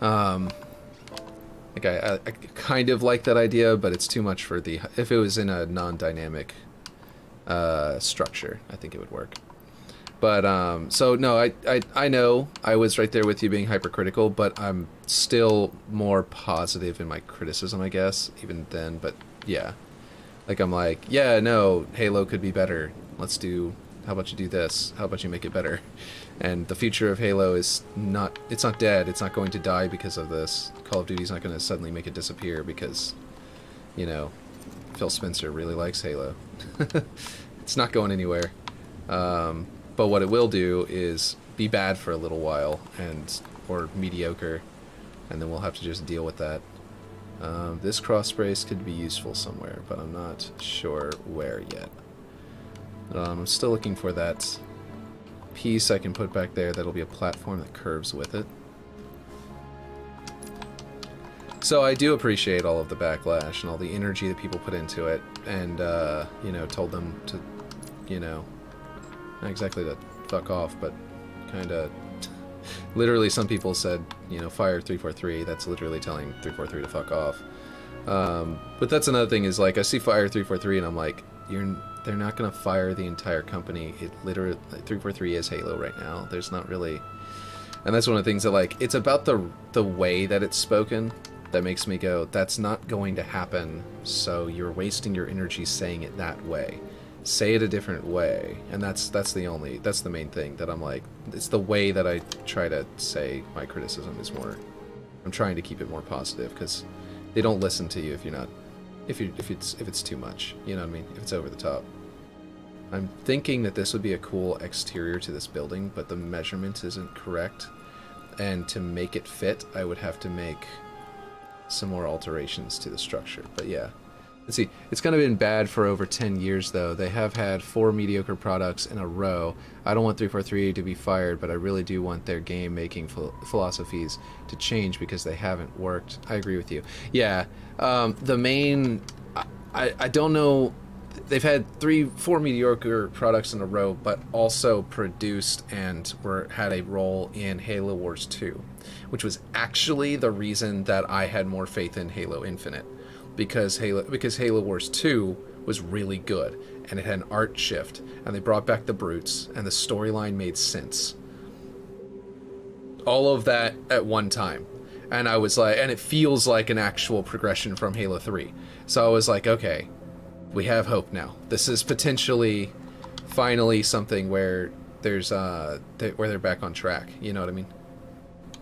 A: Like I kind of like that idea, but it's too much for if it was in a non-dynamic structure, I think it would work. But so no, I know I was right there with you being hypercritical, but I'm still more positive in my criticism, I guess, even then. But yeah, like I'm like, yeah, no, Halo could be better. How about you do this? How about you make it better? And the future of Halo is not dead. It's not going to die because of this. Call of Duty's not going to suddenly make it disappear because, Phil Spencer really likes Halo. It's not going anywhere. But what it will do is be bad for a little while or mediocre, and then we'll have to just deal with that. This cross brace could be useful somewhere, but I'm not sure where yet. I'm still looking for that piece I can put back there that'll be a platform that curves with it. So I do appreciate all of the backlash and all the energy that people put into it, and, you know, told them to, you know, not exactly to fuck off, but kind of, literally some people said, you know, fire 343, that's literally telling 343 to fuck off. But that's another thing is, like, I see fire 343 and I'm like, they're not going to fire the entire company. It literally, 343 is Halo right now. There's not really, and that's one of the things that, like, it's about the way that it's spoken that makes me go, that's not going to happen, so you're wasting your energy saying it that way. Say it a different way. And that's the main thing that I'm like, it's the way that I try to say my criticism is more, I'm trying to keep it more positive, because they don't listen to you if you're not, if it's too much, you know what I mean, if it's over the top. I'm thinking that this would be a cool exterior to this building, but the measurement isn't correct, and to make it fit I would have to make some more alterations to the structure. But yeah, let's see, it's kind of been bad for over 10 years though. They have had 4 mediocre products in a row. I don't want 343 to be fired, but I really do want their game making philosophies to change, because they haven't worked. I agree with you. Yeah, the main, I don't know, they've had 4 mediocre products in a row, but also produced and had a role in Halo Wars 2, which was actually the reason that I had more faith in Halo Infinite, because Halo Wars 2 was really good, and it had an art shift, and they brought back the brutes, and the storyline made sense. All of that at one time. And I was like, and it feels like an actual progression from Halo 3. So I was like, okay, we have hope now. This is potentially, finally, something where there's where they're back on track. You know what I mean?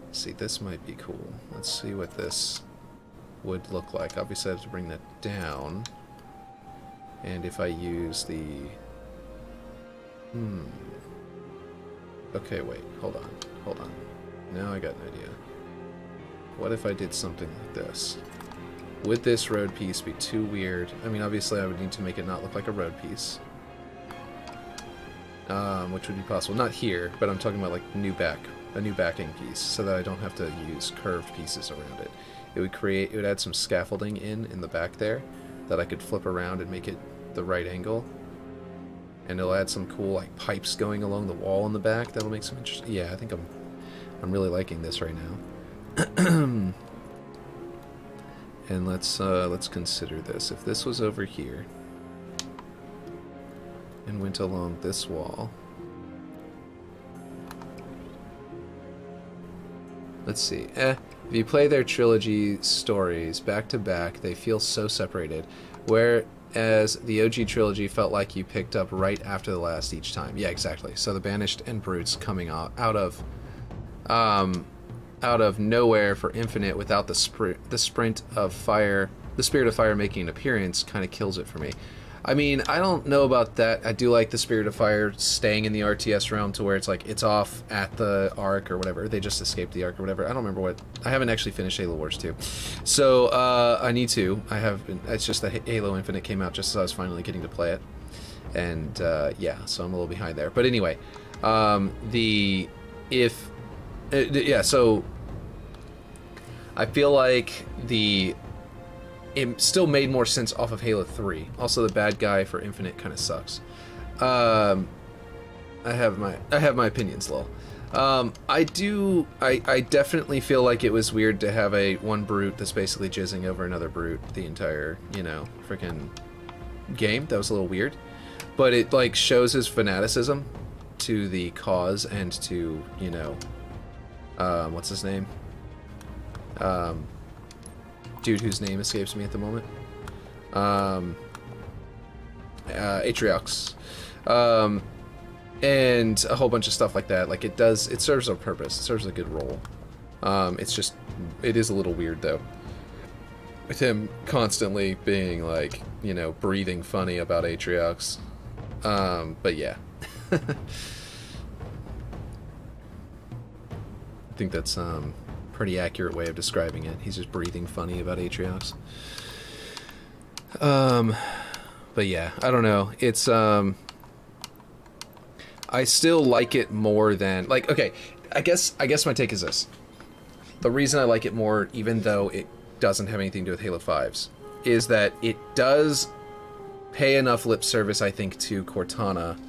A: Let's see, this might be cool. Let's see what this would look like. Obviously, I have to bring that down. And if I use the, okay, wait, hold on. Now I got an idea. What if I did something like this? Would this road piece be too weird? I mean, obviously I would need to make it not look like a road piece. Which would be possible. Not here, but I'm talking about like a new backing piece, so that I don't have to use curved pieces around it. It would add some scaffolding in the back there that I could flip around and make it the right angle. And it'll add some cool like pipes going along the wall in the back. That'll make some interesting. Yeah, I think I'm really liking this right now. And let's consider this. If this was over here and went along this wall, let's see. If you play their trilogy stories back to back, they feel so separated. Whereas the OG trilogy felt like you picked up right after the last each time. Yeah, exactly. So the Banished and Brutes coming out of nowhere for Infinite without the sprint of fire, the Spirit of Fire making an appearance kind of kills it for me. I mean, I don't know about that. I do like the Spirit of Fire staying in the RTS realm to where it's like it's off at the Ark or whatever. They just escaped the Ark or whatever. I don't remember what. I haven't actually finished Halo Wars 2. So I need to. I have been. It's just that Halo Infinite came out just as I was finally getting to play it. And yeah, so I'm a little behind there. But anyway, yeah, so I feel like it still made more sense off of Halo 3. Also, the bad guy for Infinite kind of sucks. I have my opinions, lol. I definitely feel like it was weird to have one brute that's basically jizzing over another brute the entire, freaking game. That was a little weird. But it, like, shows his fanaticism to the cause and to, what's his name? Dude whose name escapes me at the moment. Atriox. And a whole bunch of stuff like that. Like, it serves a purpose. It serves a good role. It is a little weird, though. With him constantly being, like, breathing funny about Atriox. But yeah. I think that's, pretty accurate way of describing it. He's just breathing funny about Atriox. But yeah, I don't know. It's, I still like it more than, like, okay, I guess my take is this. The reason I like it more, even though it doesn't have anything to do with Halo 5's, is that it does pay enough lip service, I think, to Cortana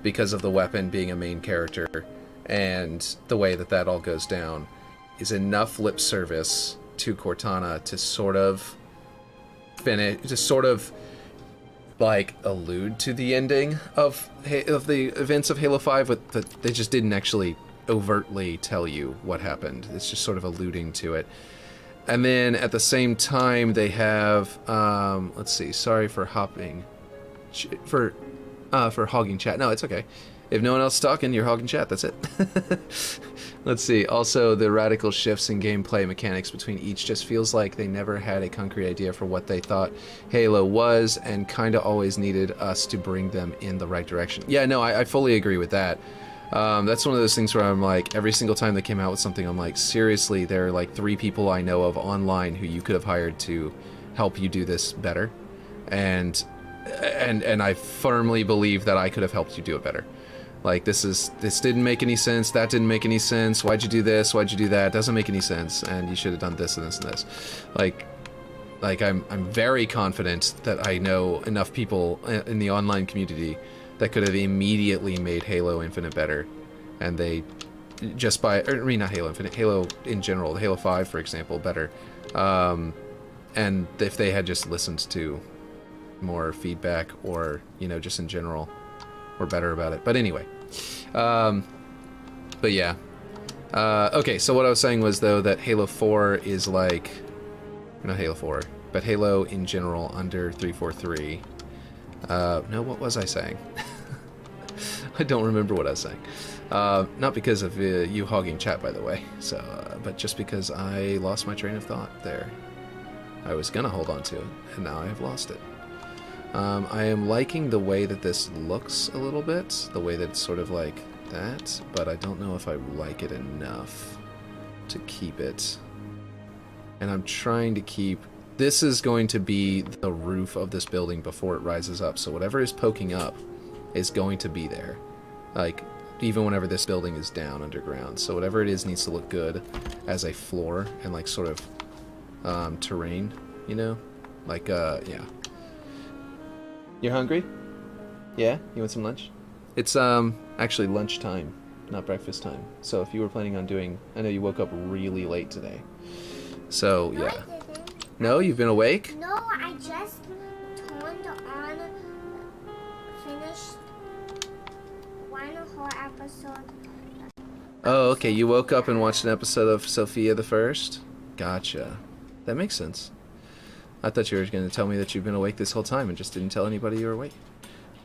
A: because of the weapon being a main character, and the way that all goes down is enough lip service to Cortana to sort of finish, to sort of like allude to the ending of the events of Halo 5, but they just didn't actually overtly tell you what happened. It's just sort of alluding to it. And then at the same time, they have let's see. Sorry for hogging chat. No, it's okay. If no one else is talking, you're hogging chat. That's it. Let's see. Also, the radical shifts in gameplay mechanics between each just feels like they never had a concrete idea for what they thought Halo was, and kind of always needed us to bring them in the right direction. Yeah, no, I fully agree with that. That's one of those things where I'm like, every single time they came out with something, I'm like, seriously, there are like 3 people I know of online who you could have hired to help you do this better, and I firmly believe that I could have helped you do it better. Like, this didn't make any sense, that didn't make any sense, why'd you do this, why'd you do that, doesn't make any sense, and you should have done this and this and this. Like I'm very confident that I know enough people in the online community that could have immediately made Halo Infinite better, and they just by, or, I mean, not Halo Infinite, Halo in general, Halo 5, for example, better. And if they had just listened to more feedback, or, you know, just in general, were better about it. But anyway, but yeah. Okay, so what I was saying was, though, that Halo 4 is like, not Halo 4, but Halo in general under 343. No, what was I saying? I don't remember what I was saying. Not because of you hogging chat, by the way, so, but just because I lost my train of thought there. I was gonna hold on to it, and now I have lost it. I am liking the way that this looks a little bit, the way that it's sort of like that, but I don't know if I like it enough to keep it. And I'm trying to keep... This is going to be the roof of this building before it rises up, so whatever is poking up is going to be there. Like, even whenever this building is down underground. So whatever it is needs to look good as a floor and, like, sort of terrain, you know? Like, yeah. You're hungry? Yeah? You want some lunch? It's, actually lunchtime, not breakfast time. So if you were planning on doing... I know you woke up really late today. So, yeah. No, you've been awake?
B: No, I just turned on, finished one whole episode.
A: Oh, okay, you woke up and watched an episode of Sophia the First? Gotcha. That makes sense. I thought you were going to tell me that you've been awake this whole time and just didn't tell anybody you were awake.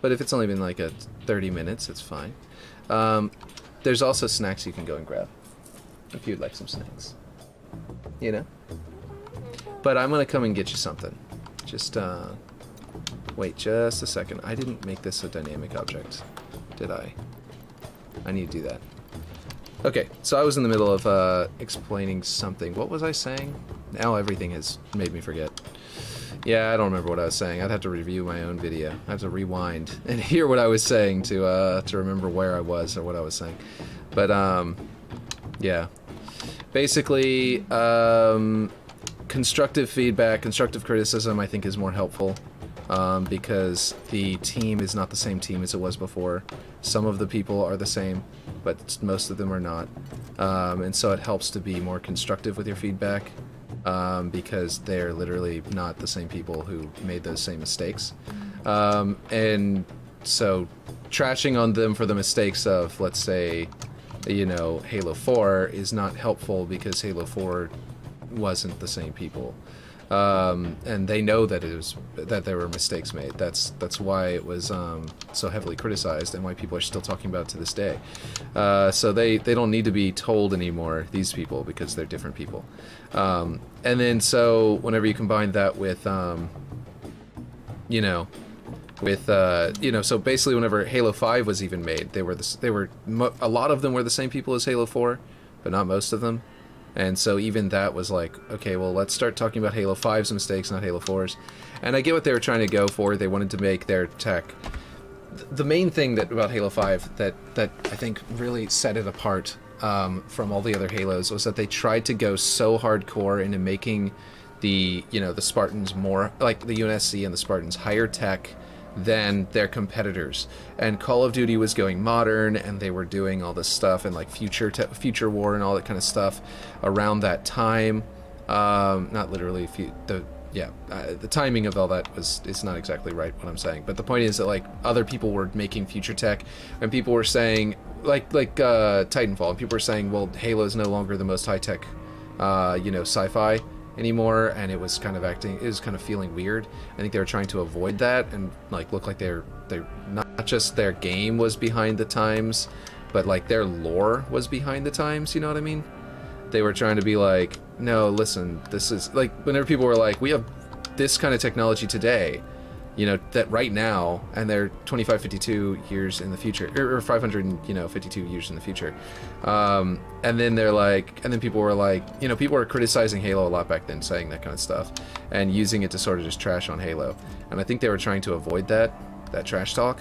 A: But if it's only been like 30 minutes, it's fine. There's also snacks you can go and grab, if you'd like some snacks. You know? But I'm going to come and get you something. Just, wait just a second. I didn't make this a dynamic object, did I? I need to do that. Okay, so I was in the middle of explaining something. What was I saying? Now everything has made me forget. Yeah, I don't remember what I was saying. I'd have to review my own video. I'd have to rewind and hear what I was saying to remember where I was or what I was saying. But, yeah. Basically, constructive feedback, constructive criticism, I think, is more helpful. Because the team is not the same team as it was before. Some of the people are the same, but most of them are not. And so it helps to be more constructive with your feedback, because they're literally not the same people who made those same mistakes. And so trashing on them for the mistakes of, let's say, you know, Halo 4 is not helpful because Halo 4 wasn't the same people. And they know that that there were mistakes made. That's why it was so heavily criticized, and why people are still talking about it to this day. So they don't need to be told anymore, these people, because they're different people. And then so whenever you combine that with you know, with you know, so basically whenever Halo 5 was even made, a lot of them were the same people as Halo 4, but not most of them. And so even that was like, okay, well, let's start talking about Halo 5's mistakes, not Halo 4's. And I get what they were trying to go for. They wanted to make their tech. The main thing about Halo 5 that I think really set it apart from all the other Halos was that they tried to go so hardcore into making the Spartans more, like the UNSC and the Spartans, higher tech than their competitors. And Call of Duty was going modern, and they were doing all this stuff and like future war and all that kind of stuff around that time. Not literally the timing of all that is not exactly right what I'm saying, but the point is that like other people were making future tech, and people were saying like Titanfall, and people were saying, well, Halo is no longer the most high tech sci-fi anymore, and it was kind of feeling weird. I think they were trying to avoid that and like look like they're not just their game was behind the times, but like their lore was behind the times, you know what I mean? They were trying to be like, no, listen, this is like, whenever people were like, we have this kind of technology today, that right now, and they're 52 years in the future, or 552 years in the future. And then people were like, people were criticizing Halo a lot back then, saying that kind of stuff, and using it to sort of just trash on Halo. And I think they were trying to avoid that trash talk,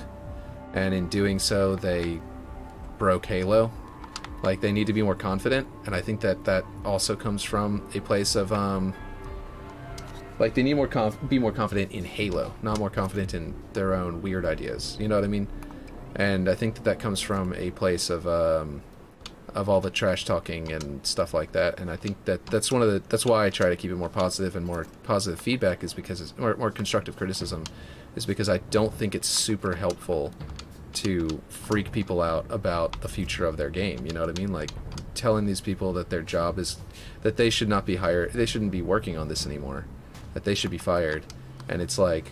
A: and in doing so, they broke Halo. Like, they need to be more confident, and I think that also comes from a place of, like, they need be more confident in Halo, not more confident in their own weird ideas. You know what I mean? And I think that comes from a place of all the trash talking and stuff like that. And I think that's why I try to keep it more positive, and more positive feedback is because it's more constructive criticism, is because I don't think it's super helpful to freak people out about the future of their game. You know what I mean? Like, telling these people that their job is that they should not be hired, they shouldn't be working on this anymore, that they should be fired. And it's like,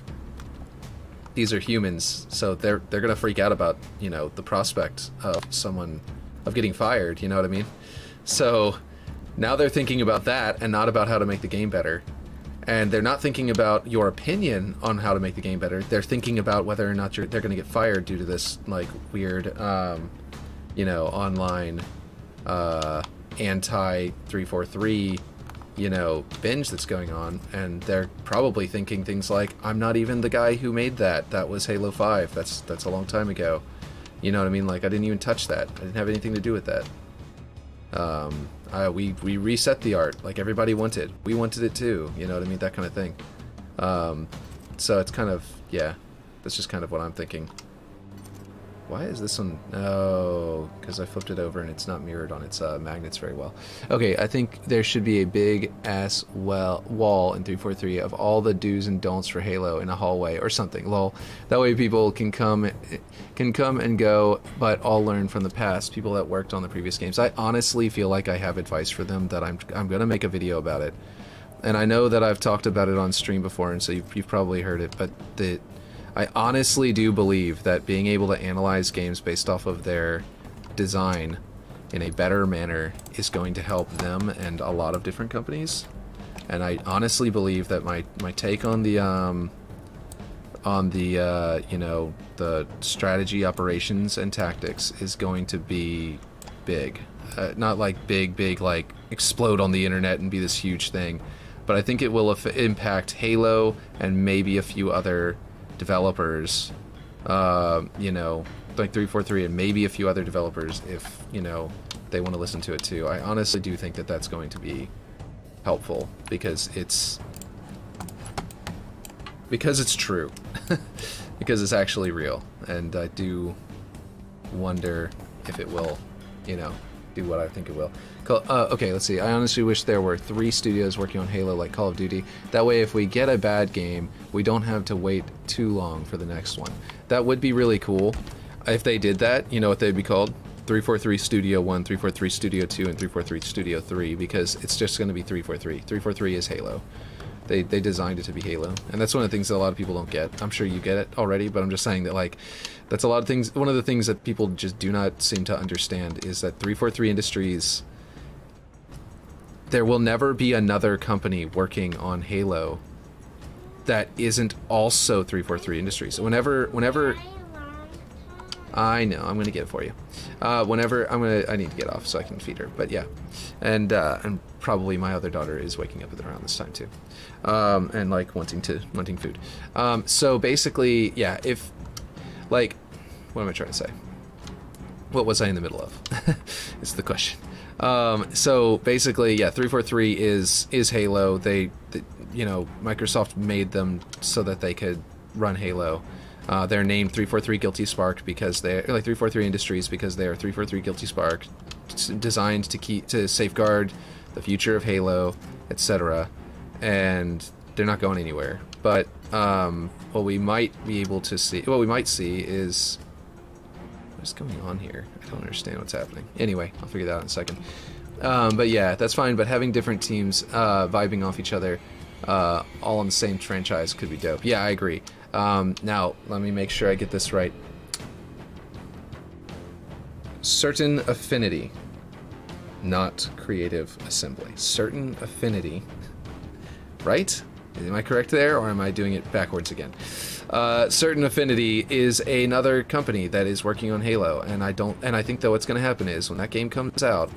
A: these are humans, so they're gonna freak out about the prospect of getting fired. You know what I mean? So now they're thinking about that and not about how to make the game better. And they're not thinking about your opinion on how to make the game better. They're thinking about whether or not they're going to get fired due to this like weird, online anti-343, binge that's going on. And they're probably thinking things like, I'm not even the guy who made that. That was Halo 5. That's a long time ago. You know what I mean? Like, I didn't even touch that. I didn't have anything to do with that. We reset the art like everybody wanted. We wanted it too. You know what I mean? That kind of thing. So it's kind of, that's just kind of what I'm thinking. Why is this one? Oh, because I flipped it over and it's not mirrored on its magnets very well. Okay, I think there should be a big ass wall in 343 of all the do's and don'ts for Halo in a hallway or something. Lol. That way people can come and go, but all learn from the past. People that worked on the previous games. I honestly feel like I have advice for them that I'm gonna make a video about it. And I know that I've talked about it on stream before, and so you've probably heard it, but I honestly do believe that being able to analyze games based off of their design in a better manner is going to help them and a lot of different companies. And I honestly believe that my take on the the strategy, operations, and tactics is going to be big. Not like big like explode on the internet and be this huge thing, but I think it will impact Halo and maybe a few other developers, like 343 and maybe a few other developers if, they want to listen to it too. I honestly do think that that's going to be helpful because it's true. Because it's actually real. And I do wonder if it will, do what I think it will. Okay, let's see. I honestly wish there were 3 studios working on Halo like Call of Duty. That way, if we get a bad game, we don't have to wait too long for the next one. That would be really cool. If they did that, you know what they'd be called? 343 Studio 1, 343 Studio 2, and 343 Studio 3, because it's just going to be 343. 343 is Halo. They designed it to be Halo. And that's one of the things that a lot of people don't get. I'm sure you get it already, but I'm just saying that, like, that's a lot of things. One of the things that people just do not seem to understand is that 343 Industries, there will never be another company working on Halo that isn't also 343 Industries. So whenever I know. I'm gonna get it for you. Whenever I need to get off so I can feed her. But yeah, and probably my other daughter is waking up at around this time too, and like wanting food. So basically, yeah. If like, what am I trying to say? What was I in the middle of? Is the question. So basically, yeah, 343 is Halo. They, you know, Microsoft made them so that they could run Halo. They're named 343 Guilty Spark because they're like 343 Industries because they are 343 Guilty Spark, designed to safeguard the future of Halo, etc. And they're not going anywhere. But what we might see is what's going on here. I don't understand what's happening. Anyway, I'll figure that out in a second. But yeah, that's fine. But having different teams vibing off each other, all on the same franchise, could be dope. Yeah, I agree. Now, let me make sure I get this right. Certain affinity, not creative assembly. Certain affinity, right? Am I correct there, or am I doing it backwards again? Certain Affinity is another company that is working on Halo, and I think that what's going to happen is when that game comes out,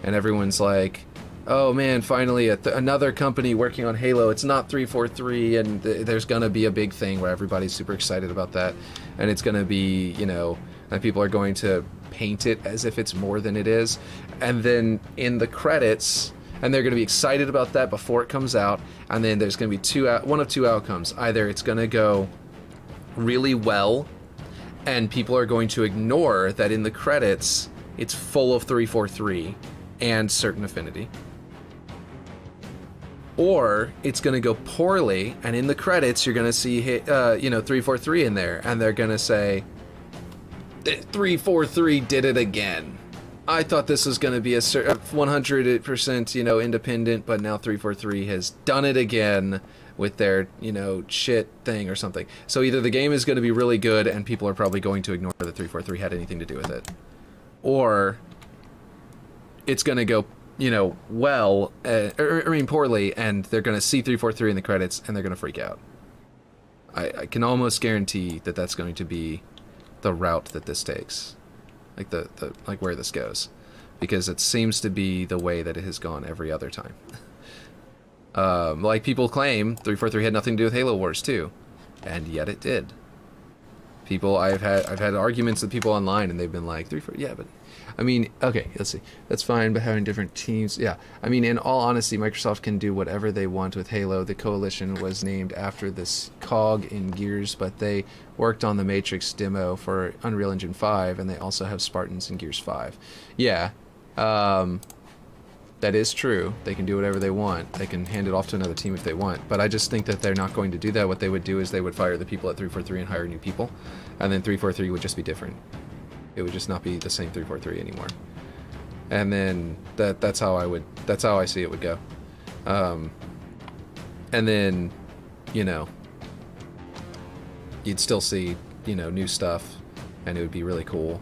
A: and everyone's like, "Oh man, finally another company working on Halo." It's not 343, and there's going to be a big thing where everybody's super excited about that, and it's going to be, you know, and people are going to paint it as if it's more than it is, and then in the credits. And they're going to be excited about that before it comes out, and then there's going to be one of two outcomes. Either it's going to go really well, and people are going to ignore that in the credits it's full of 343 and Certain Affinity. Or it's going to go poorly, and in the credits you're going to see 343 in there, and they're going to say, 343 did it again. I thought this was going to be a 100%, independent, but now 343 has done it again with their, shit thing or something. So either the game is going to be really good and people are probably going to ignore that 343 had anything to do with it, or it's going to go, poorly, and they're going to see 343 in the credits and they're going to freak out. I can almost guarantee that that's going to be the route that this takes. Like like where this goes, because it seems to be the way that it has gone every other time. Like people claim 343 had nothing to do with Halo Wars 2, and yet it did. I've had arguments with people online, and they've been like 343, yeah, but I mean, okay, let's see, that's fine, but having different teams, yeah. I mean, in all honesty, Microsoft can do whatever they want with Halo. The Coalition was named after this cog in Gears, but they worked on the Matrix demo for Unreal Engine 5, and they also have Spartans in Gears 5. Yeah, that is true. They can do whatever they want. They can hand it off to another team if they want, but I just think that they're not going to do that. What they would do is they would fire the people at 343 and hire new people, and then 343 would just be different. It would just not be the same 343 anymore. And then that's how I see it would go. And then, you'd still see, new stuff, and it would be really cool.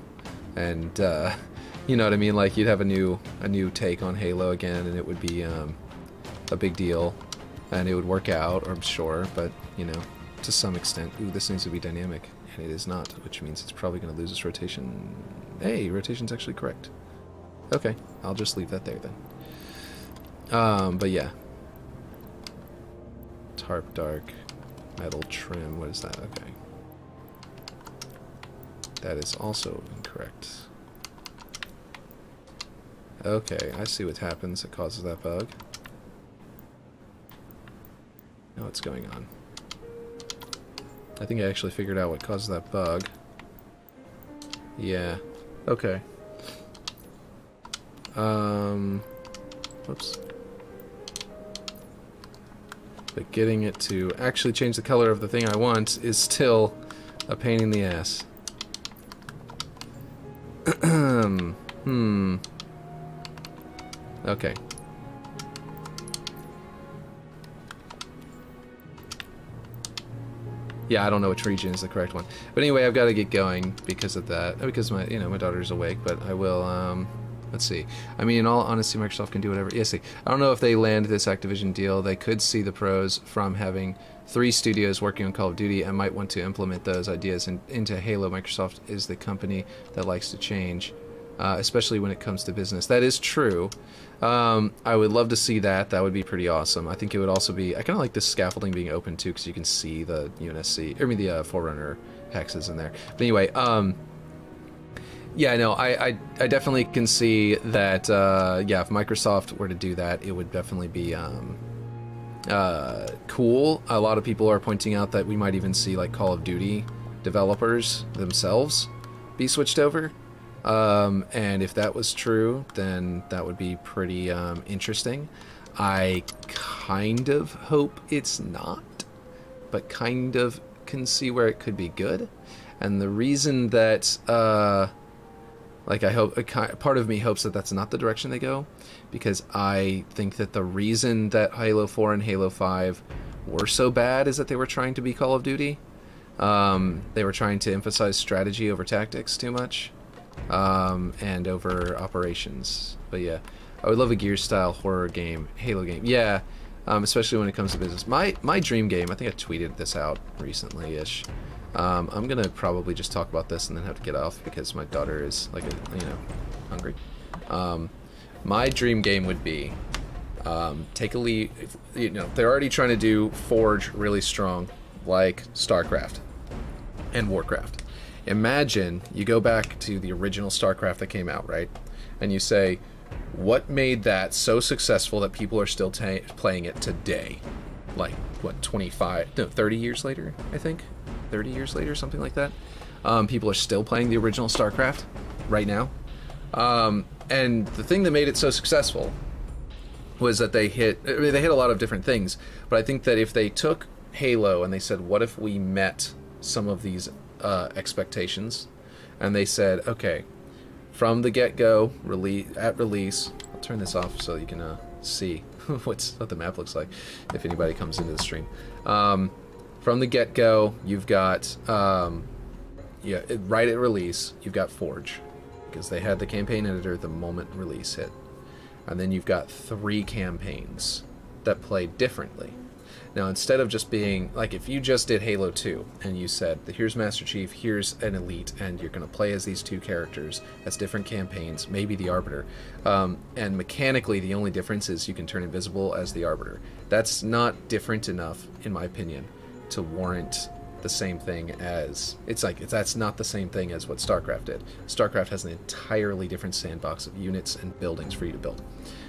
A: And you know what I mean? Like, you'd have a new take on Halo again, and it would be a big deal, and it would work out, I'm sure, but to some extent. Ooh, this needs to be dynamic. And it is not, which means it's probably going to lose its rotation. Hey, rotation's actually correct. Okay, I'll just leave that there then. But yeah. Tarp dark, metal trim, what is that? Okay. That is also incorrect. Okay, I see what happens that causes that bug. Now what's going on? I think I actually figured out what caused that bug. Yeah. Okay. Whoops. But getting it to actually change the color of the thing I want is still a pain in the ass. Okay. Yeah, I don't know which region is the correct one. But anyway, I've got to get going because of that. Because my daughter's awake, but I will, Let's see. I mean, in all honesty, Microsoft can do whatever. Yes, see. I don't know if they land this Activision deal. They could see the pros from having 3 studios working on Call of Duty and might want to implement those ideas into Halo. Microsoft is the company that likes to change, especially when it comes to business. That is true. I would love to see that. That would be pretty awesome. I think it would also be... I kind of like this scaffolding being open, too, because you can see the UNSC... I mean, the Forerunner hexes in there. But anyway, yeah, no, I definitely can see that, yeah, if Microsoft were to do that, it would definitely be cool. A lot of people are pointing out that we might even see, like, Call of Duty developers themselves be switched over. And if that was true, then that would be pretty interesting. I kind of hope it's not, but kind of can see where it could be good. And the reason that, like, I hope, part of me hopes that that's not the direction they go, because I think that the reason that Halo 4 and Halo 5 were so bad is that they were trying to be Call of Duty. They were trying to emphasize strategy over tactics too much. And over operations. But yeah, I would love a Gears-style horror game, Halo game. Yeah, especially when it comes to business. My dream game, I think I tweeted this out recently-ish. I'm gonna probably just talk about this and then have to get off because my daughter is, like, hungry. My dream game would be, take a lead, they're already trying to do Forge really strong, like StarCraft and Warcraft. Imagine you go back to the original StarCraft that came out, right? And you say, what made that so successful that people are still playing it today? Like, what, 30 years later, I think? 30 years later, something like that. People are still playing the original StarCraft right now. And the thing that made it so successful was that they hit a lot of different things. But I think that if they took Halo and they said, what if we met some of these expectations, and they said, okay, from the get-go, at release, I'll turn this off so you can see what the map looks like if anybody comes into the stream. From the get-go, you've got right at release, you've got Forge, because they had the campaign editor the moment release hit, and then you've got 3 campaigns that play differently. Now, instead of just being, like, if you just did Halo 2, and you said, here's Master Chief, here's an Elite, and you're going to play as these 2 characters, as different campaigns, maybe the Arbiter, and mechanically the only difference is you can turn invisible as the Arbiter. That's not different enough, in my opinion, to warrant the same thing as... that's not the same thing as what StarCraft did. StarCraft has an entirely different sandbox of units and buildings for you to build.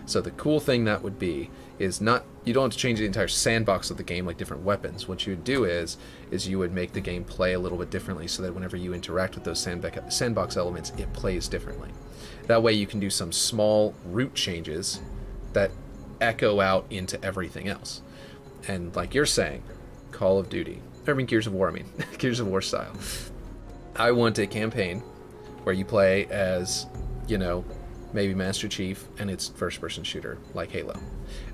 A: So the cool thing that would be is not, you don't have to change the entire sandbox of the game like different weapons. What you would do is you would make the game play a little bit differently so that whenever you interact with those sandbox elements, it plays differently. That way you can do some small route changes that echo out into everything else. And like you're saying, Call of Duty, Gears of War, Gears of War style. I want a campaign where you play as, maybe Master Chief, and it's first-person shooter, like Halo.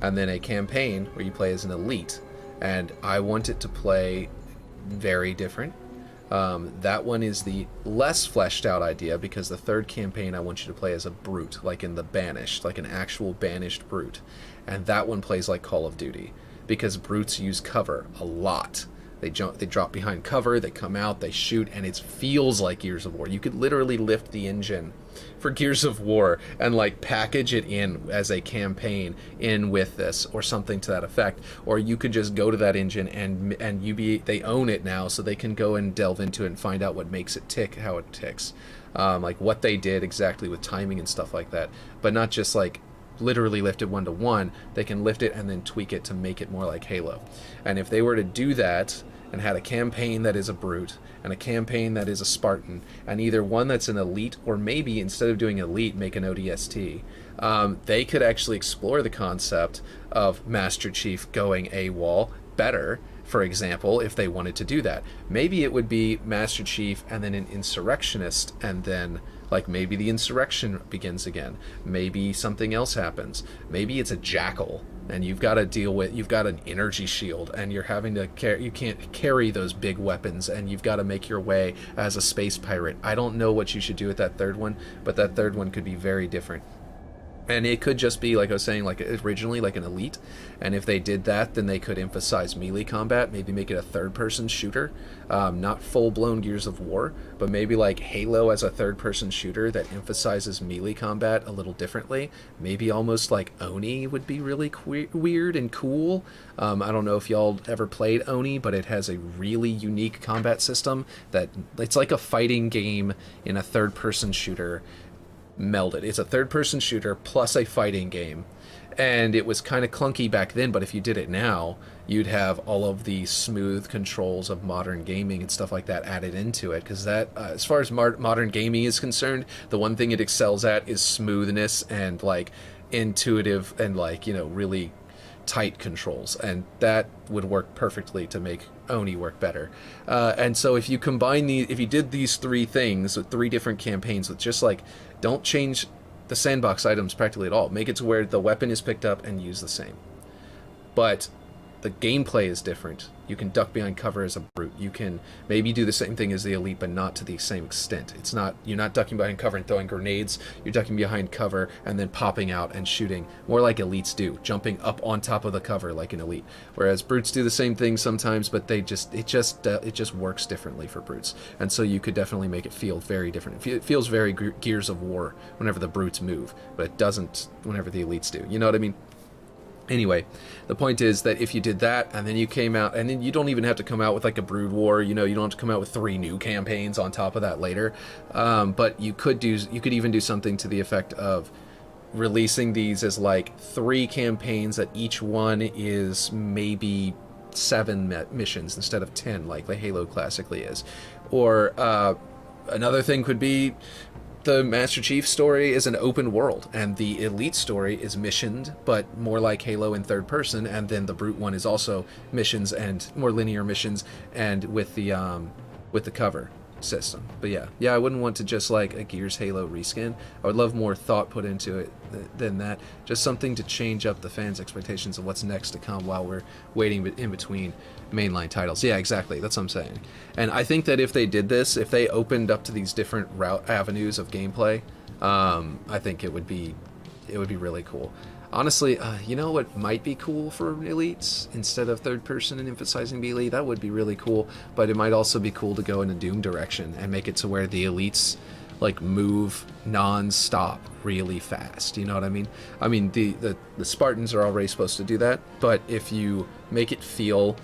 A: And then a campaign where you play as an Elite, and I want it to play very different. That one is the less fleshed-out idea, because the 3rd campaign I want you to play as a Brute, like in the Banished, like an actual Banished Brute. And that one plays like Call of Duty, because Brutes use cover a lot. They drop behind cover, they come out, they shoot, and it feels like Gears of War. You could literally lift the engine for Gears of War and like package it in as a campaign in with this or something to that effect. Or you could just go to that engine and they own it now, so they can go and delve into it and find out what makes it tick, how it ticks, like what they did exactly with timing and stuff like that. But not just like literally lift it 1-to-1. They can lift it and then tweak it to make it more like Halo. And if they were to do that and had a campaign that is a Brute and a campaign that is a Spartan, and either one that's an Elite, or maybe instead of doing Elite, make an ODST, they could actually explore the concept of Master Chief going AWOL better, for example, if they wanted to do that. Maybe it would be Master Chief and then an Insurrectionist, and then like maybe the Insurrection begins again. Maybe something else happens. Maybe it's a Jackal, and you've got an energy shield, and you're having to you can't carry those big weapons, and you've got to make your way as a space pirate. I don't know what you should do with that 3rd one, but that 3rd one could be very different. And it could just be, like I was saying, like originally like an elite. And if they did that, then they could emphasize melee combat, maybe make it a third-person shooter. Not full-blown Gears of War, but maybe like Halo as a third-person shooter that emphasizes melee combat a little differently. Maybe almost like Oni would be really weird and cool. I don't know if y'all ever played Oni, but it has a really unique combat system that it's like a fighting game in a third-person shooter melded. It's a third-person shooter plus a fighting game, and it was kind of clunky back then, but if you did it now, you'd have all of the smooth controls of modern gaming and stuff like that added into it, because that, as far as modern gaming is concerned, the one thing it excels at is smoothness and, like, intuitive and, like, you know, really tight controls, and that would work perfectly to make Oni work better. And so if you combine if you did these three things with three different campaigns with just like, don't change the sandbox items practically at all. Make it to where the weapon is picked up and used the same. But the gameplay is different. You can duck behind cover as a brute. You can maybe do the same thing as the elite, but not to the same extent. It's not, you're not ducking behind cover and throwing grenades. You're ducking behind cover and then popping out and shooting, more like elites do, jumping up on top of the cover like an elite. Whereas brutes do the same thing sometimes, but it just works differently for brutes. And so you could definitely make it feel very different. It feels very Gears of War whenever the brutes move, but it doesn't whenever the elites do. You know what I mean? Anyway, the point is that if you did that, and then you came out, and then you don't even have to come out with like a Brood War, you know, you don't have to come out with 3 new campaigns on top of that later, but you could even do something to the effect of releasing these as like 3 campaigns that each one is maybe 7 missions instead of 10, like the Halo classically is. Or another thing could be the Master Chief story is an open world, and the Elite story is missioned, but more like Halo in third person, and then the Brute one is also missions and more linear missions, and with the cover system. But yeah, I wouldn't want to just like a Gears Halo reskin. I would love more thought put into it than that. Just something to change up the fans' expectations of what's next to come while we're waiting in between mainline titles. Yeah, exactly. That's what I'm saying. And I think that if they did this, if they opened up to these different avenues of gameplay, I think it would be really cool. Honestly, you know what might be cool for elites instead of third person and emphasizing melee? That would be really cool, but it might also be cool to go in a Doom direction and make it to where the elites like move non-stop really fast. You know what I mean? I mean, the Spartans are already supposed to do that, but if you make it feel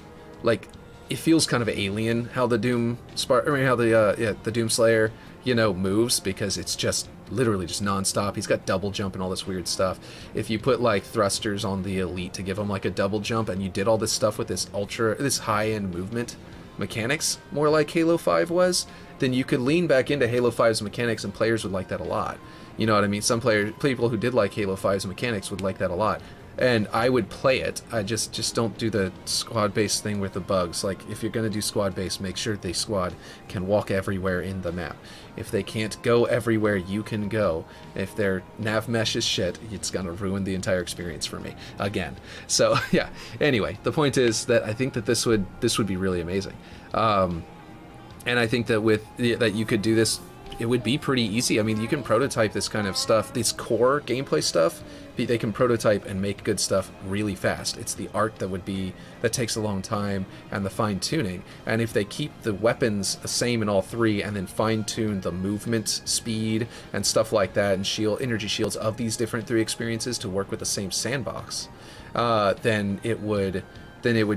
A: like, it feels kind of alien how the the Doom Slayer, you know, moves, because it's just literally just non-stop. He's got double jump and all this weird stuff. If you put like thrusters on the elite to give him like a double jump, and you did all this stuff with this high-end movement mechanics, more like Halo 5 was, then you could lean back into Halo 5's mechanics, and players would like that a lot. You know what I mean? Some people who did like Halo 5's mechanics would like that a lot. And I would play it. I just don't do the squad-based thing with the bugs. Like, if you're going to do squad-based, make sure the squad can walk everywhere in the map. If they can't go everywhere you can go, if their Nav-mesh is shit, it's going to ruin the entire experience for me. Again. So, yeah. Anyway, the point is that I think that this would be really amazing. And I think that that you could do this, it would be pretty easy. I mean, you can prototype this kind of stuff, this core gameplay stuff. They can prototype and make good stuff really fast. It's the art that takes a long time, and the fine tuning. And if they keep the weapons the same in all 3, and then fine tune the movement speed and stuff like that, and energy shields of these different 3 experiences to work with the same sandbox, then it would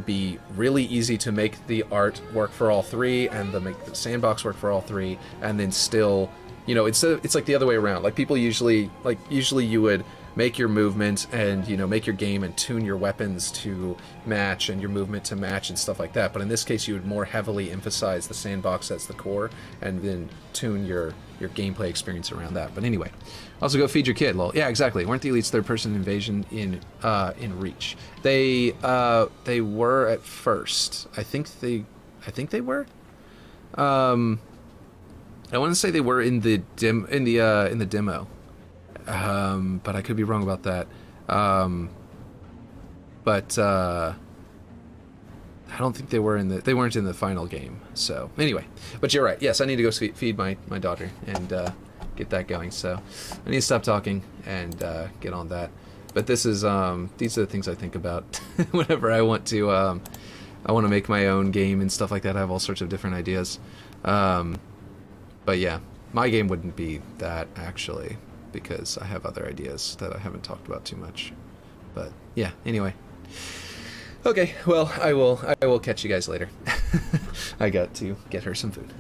A: be really easy to make the art work for all 3, and make the sandbox work for all 3, and then still, you know, it's like the other way around. Like, people usually you would make your movement and, you know, make your game and tune your weapons to match and your movement to match and stuff like that. But in this case, you would more heavily emphasize the sandbox as the core, and then tune your gameplay experience around that. But anyway, also go feed your kid. Lol. Yeah, exactly. Weren't the elites third-person invasion in Reach? They were at first. I think they were. I want to say they were in the demo. But I could be wrong about that. But I don't think they weren't in the final game. So anyway, but you're right. Yes, I need to go feed my daughter, and get that going. So I need to stop talking and get on that. But this is these are the things I think about whenever I want to make my own game and stuff like that. I have all sorts of different ideas. But yeah, my game wouldn't be that actually, because I have other ideas that I haven't talked about too much. But yeah, anyway. Okay, well, I will catch you guys later. I got to get her some food.